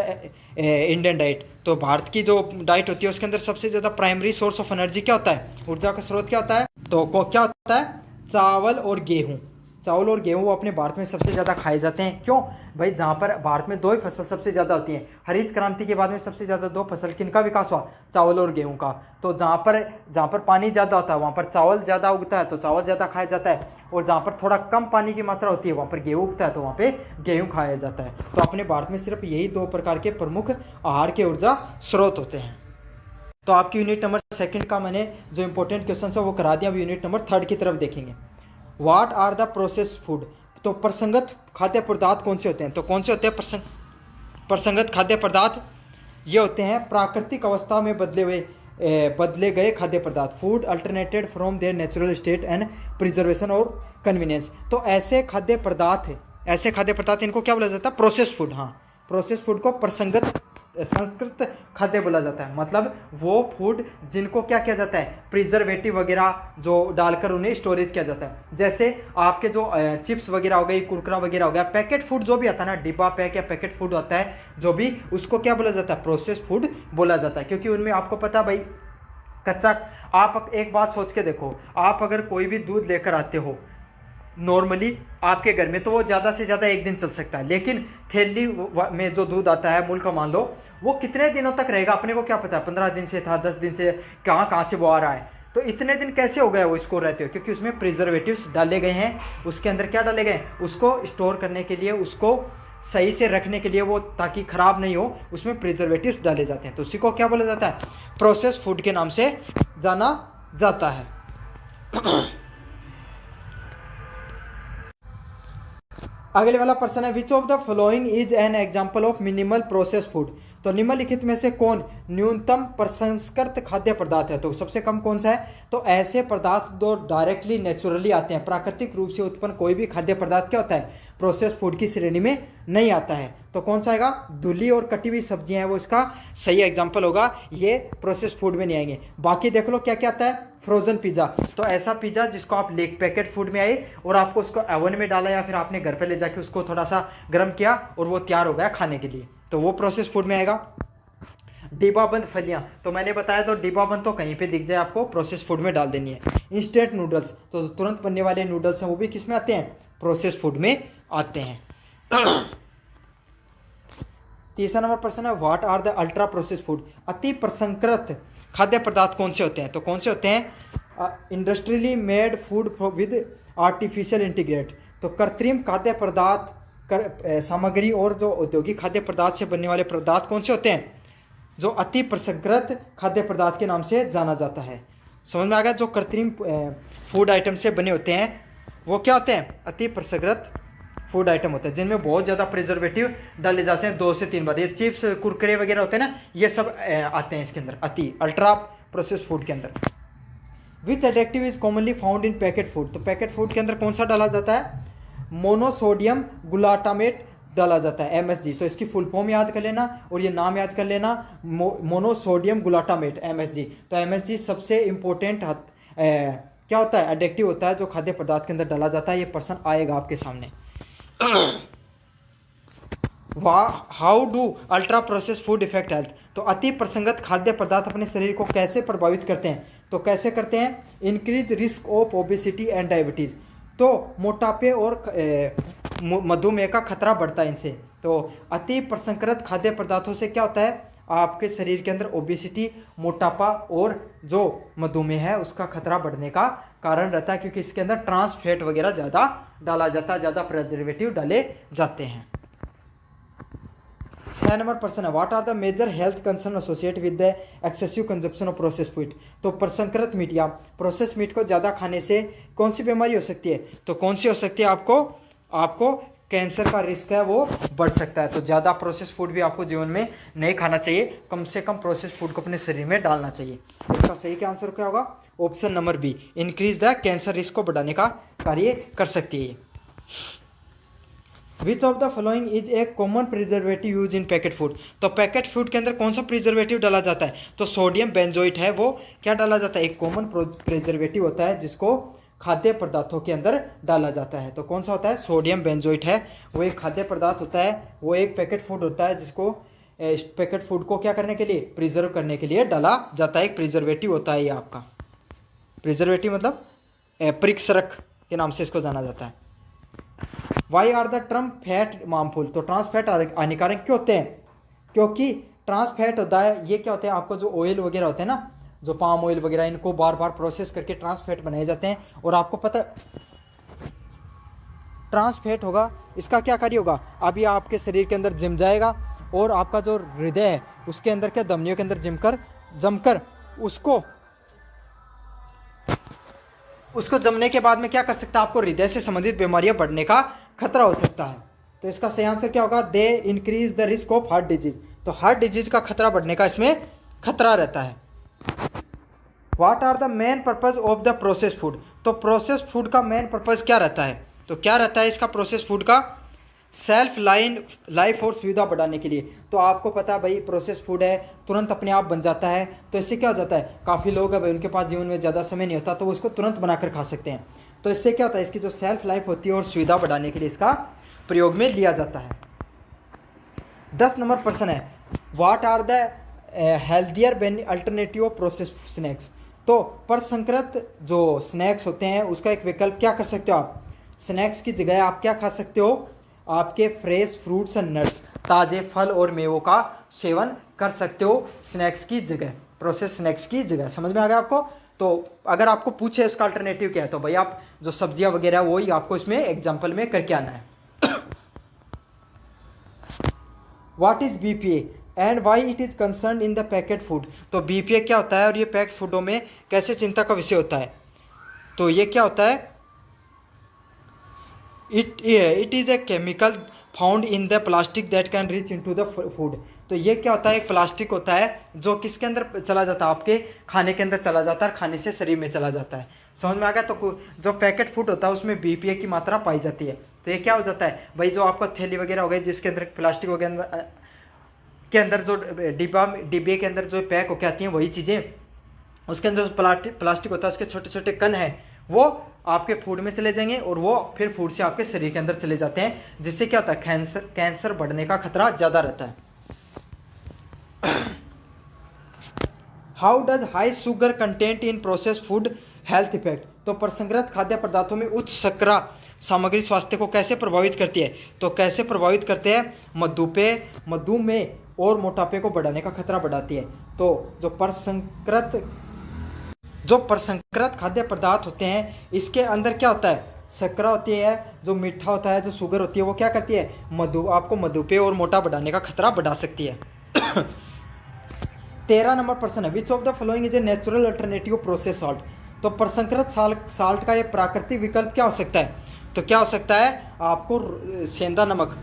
Indian diet? तो भारत की जो डाइट होती है उसके अंदर सबसे ज़्यादा प्राइमरी सोर्स ऑफ एनर्जी क्या होता है? ऊर्जा का स्रोत क्या होता है? तो क्या होता है? चावल और गेहूँ। चावल और गेहूँ वो अपने भारत में सबसे ज़्यादा खाए जाते हैं। क्यों भाई? जहाँ पर भारत में 2 ही फसल सबसे ज़्यादा होती हैं। हरित क्रांति के बाद में सबसे ज़्यादा 2 फसल किनका विकास हुआ? चावल और गेहूँ का। तो जहाँ पर पानी ज़्यादा होता है वहाँ पर चावल ज़्यादा उगता है, तो चावल ज़्यादा खाया जाता है। और जहाँ पर थोड़ा कम पानी की मात्रा होती है वहाँ पर गेहूँ उगता है, तो वहाँ पे गेहूँ खाया जाता है। तो अपने भारत में सिर्फ यही 2 प्रकार के प्रमुख आहार के ऊर्जा स्रोत होते हैं। तो आपकी यूनिट नंबर 2 का मैंने जो इंपॉर्टेंट क्वेश्चन है वो करा दिया। अब यूनिट नंबर 3 की तरफ देखेंगे। What are the processed food. तो प्रसंगत खाद्य पदार्थ कौन से होते हैं? तो कौन से होते हैं प्रसंगत खाद्य पदार्थ? ये होते हैं प्राकृतिक अवस्था में बदले गए खाद्य पदार्थ। Food alternated from their natural state and preservation और कन्वीनियंस। तो ऐसे खाद्य पदार्थ इनको क्या बोला जाता है? Process food. हाँ, प्रोसेस फूड को प्रसंगत संस्कृत खाद्य बोला जाता है। मतलब वो फूड जिनको क्या किया जाता है? प्रिजर्वेटिव वगैरह जो डालकर उन्हें स्टोरेज किया जाता है। जैसे आपके जो चिप्स वगैरह हो गई, कुरकुरा वगैरह हो गया, पैकेट फूड जो भी आता है ना, डिब्बा पैक या पैकेट फूड आता है जो भी, उसको क्या बोला जाता है? प्रोसेस फूड बोला जाता है। क्योंकि उनमें आपको पता भाई कच्चा। आप एक बात सोच के देखो, आप अगर कोई भी दूध लेकर आते हो नॉर्मली आपके घर में, तो वो ज़्यादा से ज़्यादा 1 दिन चल सकता है। लेकिन थैली में जो दूध आता है अमूल का, मान लो वो कितने दिनों तक रहेगा अपने को क्या पता? 15 दिन से था, 10 दिन से, कहाँ से वो आ रहा है। तो इतने दिन कैसे हो गए वो इसको रहते हो? क्योंकि उसमें प्रिजर्वेटिव्स डाले गए हैं। उसके अंदर क्या डाले गए? उसको स्टोर करने के लिए, उसको सही से रखने के लिए, वो ताकि खराब नहीं हो, उसमें प्रिजर्वेटिव्स डाले जाते हैं। तो उसी को क्या बोला जाता है? प्रोसेस फूड के नाम से जाना जाता है। अगले वाला प्रश्न है, which of the following is an example of minimal process food. तो निम्नलिखित में से कौन न्यूनतम प्रसंस्कृत खाद्य पदार्थ है? तो सबसे कम कौन सा है? तो ऐसे पदार्थ जो डायरेक्टली नेचुरली आते हैं, प्राकृतिक रूप से उत्पन्न कोई भी खाद्य पदार्थ क्या होता है? प्रोसेस फूड की श्रेणी में नहीं आता है। तो कौन सा आएगा? धुली और कटी हुई सब्जियां हैं वो इसका सही एग्जाम्पल होगा। ये प्रोसेस फूड में नहीं आएंगे। बाकी देख लो क्या क्या आता है। फ्रोजन पिज़्ज़ा, तो ऐसा पिज़्ज़ा जिसको आप पैकेट फूड में आए और आपको उसको ओवन में डाला या फिर आपने घर पे ले जाके उसको थोड़ा सा गर्म किया और वो तैयार हो गया खाने के लिए, तो वो प्रोसेस फूड में आएगा। डिब्बाबंद फलियां, तो मैंने बताया तो डिब्बाबंद तो कहीं पे दिख जाए आपको प्रोसेस फूड में डाल देनी है। इंस्टेंट नूडल्स, तो तुरंत बनने वाले नूडल्स हैं वो भी किस में आते हैं? प्रोसेस फूड में आते हैं। तीसरा नंबर प्रश्न है, what are the ultra process food. अति प्रसंस्कृत खाद्य पदार्थ कौन से होते हैं? तो कौन से होते हैं? Industrially made food with artificial integrate. तो कृत्रिम खाद्य पदार्थ सामग्री और जो औद्योगिक खाद्य पदार्थ से बनने वाले पदार्थ कौन से होते हैं? जो अति प्रसंस्कृत खाद्य पदार्थ के नाम से जाना जाता है। समझ में आ गया? जो कृत्रिम फूड आइटम से बने होते हैं वो क्या होते हैं? अति प्रसंस्कृत फूड आइटम होते हैं जिनमें बहुत ज़्यादा प्रिजर्वेटिव डाले जाते हैं 2 से 3 बार। ये चिप्स कुरकुरे वगैरह होते हैं ना, ये सब आते हैं इसके अंदर, अति अल्ट्रा प्रोसेस फूड के अंदर। Which additive is commonly found in packet food. तो पैकेट फूड के अंदर कौन सा डाला जाता है? मोनोसोडियम ग्लूटामेट डाला जाता है, MSG। तो इसकी फुल फॉर्म याद कर लेना और ये नाम याद कर लेना, मोनोसोडियम ग्लूटामेट, MSG। तो MSG सबसे इंपॉर्टेंट क्या होता है? एडिक्टिव होता है जो खाद्य पदार्थ के अंदर डाला जाता है। ये प्रश्न आएगा आपके सामने। How do ultra process food effect health. तो अति प्रसंगत खाद्य पदार्थ अपने शरीर को कैसे प्रभावित करते हैं? तो कैसे करते हैं? Increase risk of obesity and diabetes. तो मोटापे और मधुमेह का खतरा बढ़ता है इनसे। तो अति प्रसंस्कृत खाद्य पदार्थों से क्या होता है? आपके शरीर के अंदर ओबेसिटी, मोटापा और जो मधुमेह है उसका खतरा बढ़ने का कारण रहता है, क्योंकि इसके अंदर ट्रांस फैट वगैरह ज़्यादा डाला जाता है, ज़्यादा प्रिजर्वेटिव डाले जाते हैं। 6 नंबर प्रश्न है, what are the major health concern associate with the excessive consumption of process meat. तो प्रसंस्कृत मीट या प्रोसेस मीट को ज़्यादा खाने से कौन सी बीमारी हो सकती है? तो कौन सी हो सकती है? आपको कैंसर का रिस्क है वो बढ़ सकता है। तो ज़्यादा प्रोसेस फूड भी आपको जीवन में नहीं खाना चाहिए, कम से कम प्रोसेस फूड को अपने शरीर में डालना चाहिए। इसका सही क्या आंसर क्या होगा? Option number B, increase the cancer risk को बढ़ाने का कार्य कर सकती है। Which of the following is a common preservative use in packet food. तो पैकेट फूड के अंदर कौन सा प्रिजर्वेटिव डाला जाता है? तो सोडियम बेंजोइट है वो क्या डाला जाता है? एक कॉमन प्रिजर्वेटिव होता है जिसको खाद्य पदार्थों के अंदर डाला जाता है। तो कौन सा होता है? सोडियम बेंजोइट है वो एक खाद्य पदार्थ होता है, वो एक पैकेट फूड होता है जिसको पैकेट फूड को क्या करने के लिए? प्रिजर्व करने के लिए डाला जाता है। एक प्रिजर्वेटिव होता है ये आपका। प्रिजर्वेटिव मतलब परिक्षरक के नाम से इसको जाना जाता है। Why are the term fat harmful. तो ट्रांस फैट हानिकारक क्यों होते हैं? क्योंकि ट्रांस फैट होता है, ये क्या होते हैं? आपको जो ऑयल वगैरह होते हैं ना, जो पाम ऑयल वगैरह, इनको बार बार प्रोसेस करके ट्रांस फैट बनाए जाते हैं। और आपको पता ट्रांस फैट होगा, इसका क्या कार्य होगा? अभी आपके शरीर के अंदर जिम जाएगा और आपका जो हृदय है उसके अंदर क्या धमनियों के अंदर जिम कर जमकर उसको जमने के बाद में क्या कर सकता है, आपको हृदय से संबंधित बीमारियां बढ़ने का खतरा हो सकता है। तो इसका सही आंसर क्या होगा, they increase the risk of heart disease. तो हार्ट डिजीज का खतरा बढ़ने का इसमें खतरा रहता है। What are the main purpose of the process food. तो प्रोसेस फूड का मेन पर्पज क्या रहता है, तो क्या रहता है इसका प्रोसेस फूड का, सेल्फ लाइफ और सुविधा बढ़ाने के लिए। तो आपको पता है भाई प्रोसेस फूड है, तुरंत अपने आप बन जाता है, तो इससे क्या हो जाता है, काफ़ी लोग है भाई उनके पास जीवन में ज़्यादा समय नहीं होता, तो वो इसको तुरंत बनाकर खा सकते हैं। तो इससे क्या होता है, इसकी जो सेल्फ लाइफ होती है और सुविधा बढ़ाने के लिए इसका प्रयोग में लिया जाता है। 10 नंबर प्रश्न है, what are the healthier alternative of process snacks. तो प्रसंस्कृत जो स्नैक्स होते हैं उसका एक विकल्प क्या कर सकते हो आप, स्नैक्स की जगह आप क्या खा सकते हो, आपके फ्रेश फ्रूट्स एंड नट्स, ताज़े फल और मेवों का सेवन कर सकते हो स्नैक्स की जगह, प्रोसेस स्नैक्स की जगह। समझ में आ गया आपको। तो अगर आपको पूछे उसका अल्टरनेटिव क्या है, तो भाई आप जो सब्जियां वगैरह वही आपको इसमें एग्जाम्पल में करके आना है। What is BPA and why it is concern in the packet food. तो बीपीए क्या होता है और ये पैक्ड फूडों में कैसे चिंता का विषय होता है। तो ये क्या होता है, it is a chemical found in the plastic that can reach into the food. तो ये क्या होता है, एक प्लास्टिक होता है जो किसके अंदर चला जाता है, आपके खाने के अंदर चला जाता है, खाने से शरीर में चला जाता है। समझ में आ गया। तो जो पैकेट फूड होता है उसमें बीपीए की मात्रा पाई जाती है। तो ये क्या हो जाता है भाई, जो आपका थैली वगैरह हो गई जिसके अंदर प्लास्टिक वगैरह के अंदर जो डिब्बे के अंदर जो पैक होकर आती हैं वही चीज़ें, उसके अंदर जो प्लास्टिक होता है उसके छोटे छोटे कण हैं वो आपके फूड में चले जाएंगे और वो फिर फूड से आपके शरीर के अंदर चले जाते हैं, जिससे क्या होता है, कैंसर बढ़ने का खतरा ज़्यादा रहता है। How does high sugar content in process food health effect. तो प्रसंस्कृत खाद्य पदार्थों में उच्च शर्करा सामग्री स्वास्थ्य को कैसे प्रभावित करती है। तो कैसे प्रभावित करते हैं, मधुमेह और मोटापे को बढ़ाने का खतरा बढ़ाती है। तो जो प्रसंस्कृत खाद्य पदार्थ होते हैं इसके अंदर क्या होता है, शर्करा होती है, जो मीठा होता है, जो शुगर होती है, वो क्या करती है, आपको मधुमेह और मोटा बढ़ाने का खतरा बढ़ा सकती है। 13 नंबर प्रश्न है, which of the following is a natural alternative process salt. तो प्रसंस्कृत साल्ट का ये प्राकृतिक विकल्प क्या हो सकता है। तो क्या हो सकता है, आपको सेंधा नमक।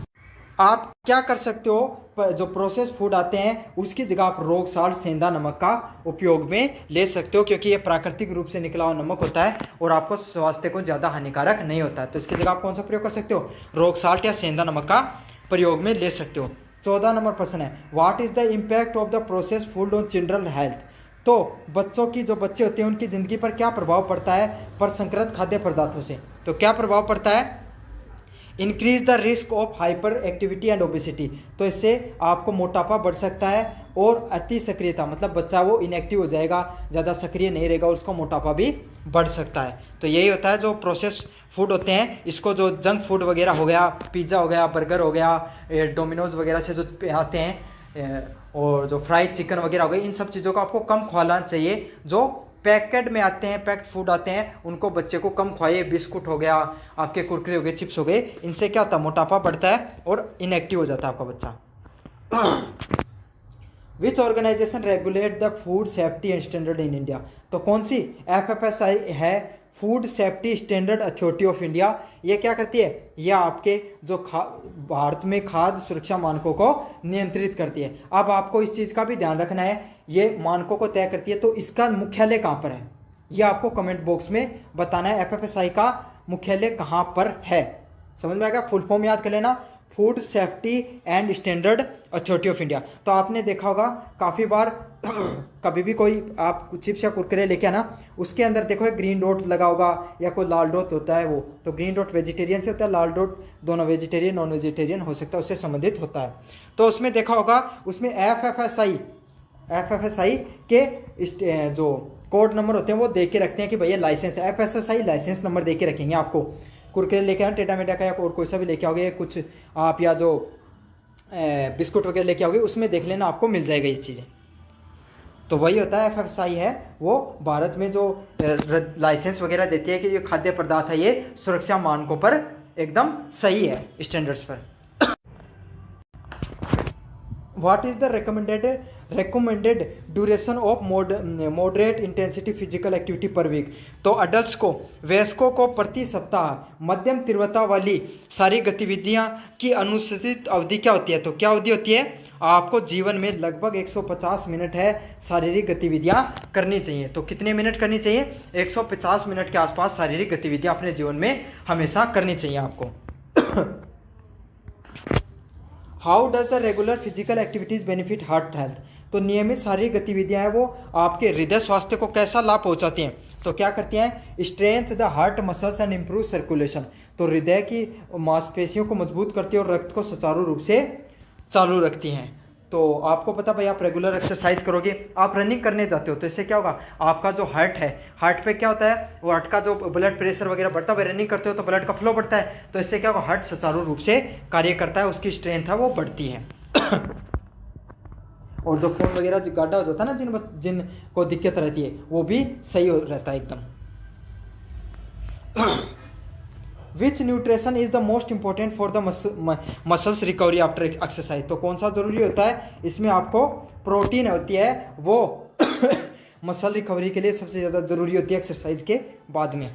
आप क्या कर सकते हो, जो प्रोसेस फूड आते हैं उसकी जगह आप रॉक साल्ट सेंधा नमक का उपयोग में ले सकते हो, क्योंकि ये प्राकृतिक रूप से निकला हुआ नमक होता है और आपको स्वास्थ्य को ज़्यादा हानिकारक नहीं होता है। तो इसकी जगह आप कौन सा प्रयोग कर सकते हो, रॉक साल्ट या सेंधा नमक का प्रयोग में ले सकते हो। 14 नंबर प्रश्न है, what is the impact of the process food on children health. तो बच्चों की, जो बच्चे होते हैं उनकी ज़िंदगी पर क्या प्रभाव पड़ता है प्रसंस्कृत खाद्य पदार्थों से। तो क्या प्रभाव पड़ता है, increase the risk of hyper activity and obesity. तो इससे आपको मोटापा बढ़ सकता है और अति सक्रियता, मतलब बच्चा वो इनएक्टिव हो जाएगा, ज़्यादा सक्रिय नहीं रहेगा, उसको मोटापा भी बढ़ सकता है। तो यही होता है जो प्रोसेस फूड होते हैं, इसको जो जंक फूड वगैरह हो गया, पिज़्ज़ा हो गया, बर्गर हो गया, डोमिनोज वगैरह से जो आते हैं, और जो फ्राइड चिकन वगैरह हो गई, इन सब चीज़ों को आपको कम खिलाना चाहिए। जो पैकेट में आते हैं, पैक्ड फूड आते हैं, उनको बच्चे को कम खवाइए। बिस्कुट हो गया, आपके कुरकुरे हो गए, चिप्स हो गए, इनसे क्या होता है, मोटापा बढ़ता है और इनएक्टिव हो जाता है आपका बच्चा। Which organisation regulate the food safety and standard in India. तो कौन सी, FFSI है, food safety standard authority of India. ये क्या करती है, ये आपके जो भारत में खाद्य सुरक्षा मानकों को नियंत्रित करती है। अब आपको इस चीज़ का भी ध्यान रखना है, ये मानकों को तय करती है, तो इसका मुख्यालय कहाँ पर है, ये आपको कमेंट बॉक्स में बताना है। FFSI का मुख्यालय कहाँ पर है, समझ में आएगा। फुल फॉर्म याद कर लेना, food safety and standard authority of India. तो आपने देखा होगा काफ़ी बार कभी भी कोई आप चिप्स या कुरकुरे लेके आना, उसके अंदर देखो एक ग्रीन डॉट लगा होगा या कोई लाल डॉट होता है, वो तो ग्रीन डॉट वेजिटेरियन से होता है, लाल डॉट दोनों वेजिटेरियन नॉन वेजिटेरियन हो सकता है, उससे संबंधित होता है। तो उसमें देखा होगा, उसमें FFSI के जो कोड नंबर होते हैं वो दे के रखते हैं कि भैया लाइसेंस, FFSI लाइसेंस नंबर दे के रखेंगे आपको। कुरकुरे लेके आना, टेढ़ा मेढ़ा का या और कोई सा भी लेके आओगे, कुछ आप या जो बिस्कुट वगैरह लेके आओगे, उसमें देख लेना, आपको मिल जाएगा ये चीज़ें। तो वही होता है, FFSI है वो भारत में जो लाइसेंस वगैरह देती है कि ये खाद्य पदार्थ है, ये सुरक्षा मानकों पर एकदम सही है, स्टैंडर्ड्स पर। What is the recommended duration of moderate intensity physical activity per week. तो अडल्ट को, वयस्कों को प्रति सप्ताह मध्यम तीव्रता वाली सारी गतिविधियां की अनुशंसित अवधि क्या होती है? तो क्या अवधि होती है? आपको जीवन में लगभग 150 मिनट है शारीरिक गतिविधियां करनी चाहिए। तो कितने मिनट करनी चाहिए? 150 मिनट के आसपास शारीरिक गतिविधियां अपने जीवन में हमेशा करनी चाहिए आपको। How does the regular physical activities benefit heart health. तो नियमित शारीरिक गतिविधियां हैं वो आपके हृदय स्वास्थ्य को कैसा लाभ पहुंचाती हैं? तो क्या करती हैं? Strength the heart muscles and improve circulation. तो हृदय की मांसपेशियों को मजबूत करती है और रक्त को सुचारू रूप से चालू रखती हैं। तो आपको पता भाई, आप रेगुलर एक्सरसाइज करोगे, आप रनिंग करने जाते हो तो इससे क्या होगा? आपका जो हार्ट है, हार्ट पे क्या होता है? वो हार्ट का जो ब्लड प्रेशर वगैरह बढ़ता है, रनिंग करते हो तो ब्लड का फ्लो बढ़ता है, तो इससे क्या होगा? हार्ट सुचारू रूप से कार्य करता है, उसकी स्ट्रेंथ है वो बढ़ती है। और जो खून वगैरह जो गाढ़ा हो जाता है ना, जिनको दिक्कत रहती है, वो भी सही हो रहता है एकदम। Which nutrition is the most important for the muscles recovery after exercise. तो कौन सा जरूरी होता है? इसमें आपको प्रोटीन होती है वो मसल रिकवरी के लिए सबसे ज़्यादा जरूरी होती है एक्सरसाइज के बाद में।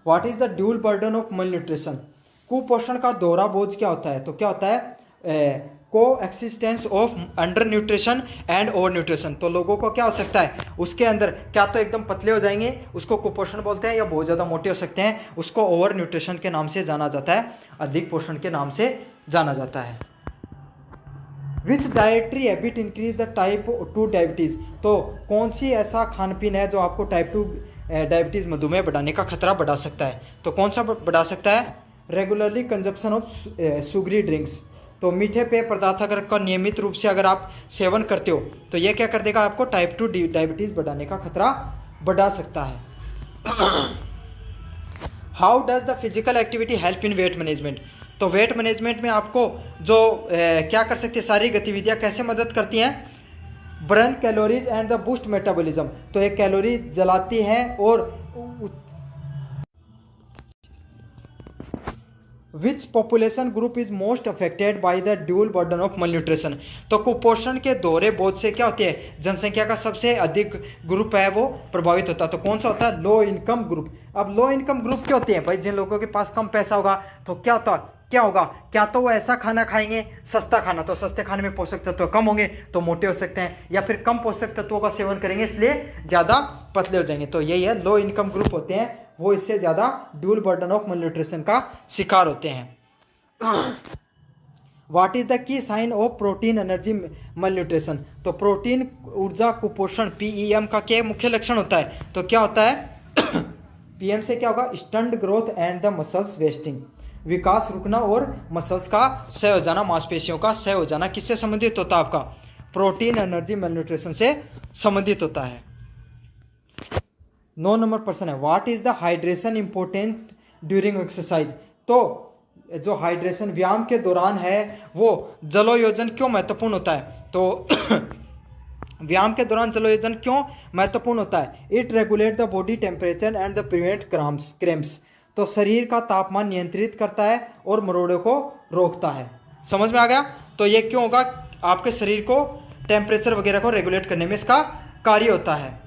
What is the dual burden of मल न्यूट्रिशन। कुपोषण का दोहरा बोझ क्या होता है? तो क्या होता है? को existence of under nutrition and over nutrition. तो लोगों को क्या हो सकता है? उसके अंदर क्या तो एकदम पतले हो जाएंगे, उसको कुपोषण बोलते हैं, या बहुत ज़्यादा मोटे हो सकते हैं, उसको ओवर न्यूट्रिशन के नाम से जाना जाता है, अधिक पोषण के नाम से जाना जाता है। Which dietary habit increase the type 2 diabetes. तो कौन सी ऐसा खान पीन है जो आपको टाइप 2 डायबिटीज़ मधुमेह बढ़ाने का खतरा बढ़ा सकता है? तो कौन सा बढ़ा सकता है? Regularly consumption of sugary drinks. तो मीठे पेय पदार्थ अगर का नियमित रूप से अगर आप सेवन करते हो तो ये क्या कर देगा? आपको टाइप 2 डायबिटीज़ बढ़ाने का खतरा बढ़ा सकता है। How does the physical activity help in weight management. तो वेट मैनेजमेंट में आपको जो क्या कर सकती है? सारी गतिविधियां कैसे मदद करती हैं? Burn calories and the boost metabolism. तो एक कैलोरी जलाती है और which population group is most affected by the dual burden of malnutrition. तो कुपोषण के दोहरे बोझ से क्या होती है? जनसंख्या का सबसे अधिक ग्रुप है वो प्रभावित होता है। तो कौन सा होता है? Low income group. अब लो इनकम ग्रुप क्या होते हैं भाई? जिन लोगों के पास कम पैसा होगा तो क्या होगा? क्या तो वो ऐसा खाना खाएंगे, सस्ता खाना, तो सस्ते खाने में पोषक तत्व कम होंगे तो मोटे हो सकते हैं, या फिर कम पोषक तत्वों का सेवन करेंगे इसलिए ज़्यादा पतले हो जाएंगे। तो यही है, लो इनकम ग्रुप होते हैं वो इससे ज़्यादा ड्यूल बर्डन ऑफ मलन्यूट्रिशन का शिकार होते हैं। What is the key sign of protein energy malnutrition. तो प्रोटीन ऊर्जा कुपोषण PEM का क्या मुख्य लक्षण होता है? तो क्या होता है? PM से क्या होगा? Stunt growth and the muscles wasting. विकास रुकना और मसल्स का क्षय हो जाना, मांसपेशियों का क्षय हो जाना किससे संबंधित होता है? आपका प्रोटीन एनर्जी मलन्यूट्रिशन से संबंधित होता है। 9 नंबर प्रश्न है, what is the hydration important during exercise. तो जो हाइड्रेशन व्यायाम के दौरान है वो जलोयोजन क्यों महत्वपूर्ण होता है? तो व्यायाम के दौरान जलोयोजन क्यों महत्वपूर्ण होता है? It regulate the body temperature and the prevent cramps. तो शरीर का तापमान नियंत्रित करता है और मरोड़े को रोकता है। समझ में आ गया? तो ये क्यों होगा? आपके शरीर को टेम्परेचर वगैरह को रेगुलेट करने में इसका कार्य होता है।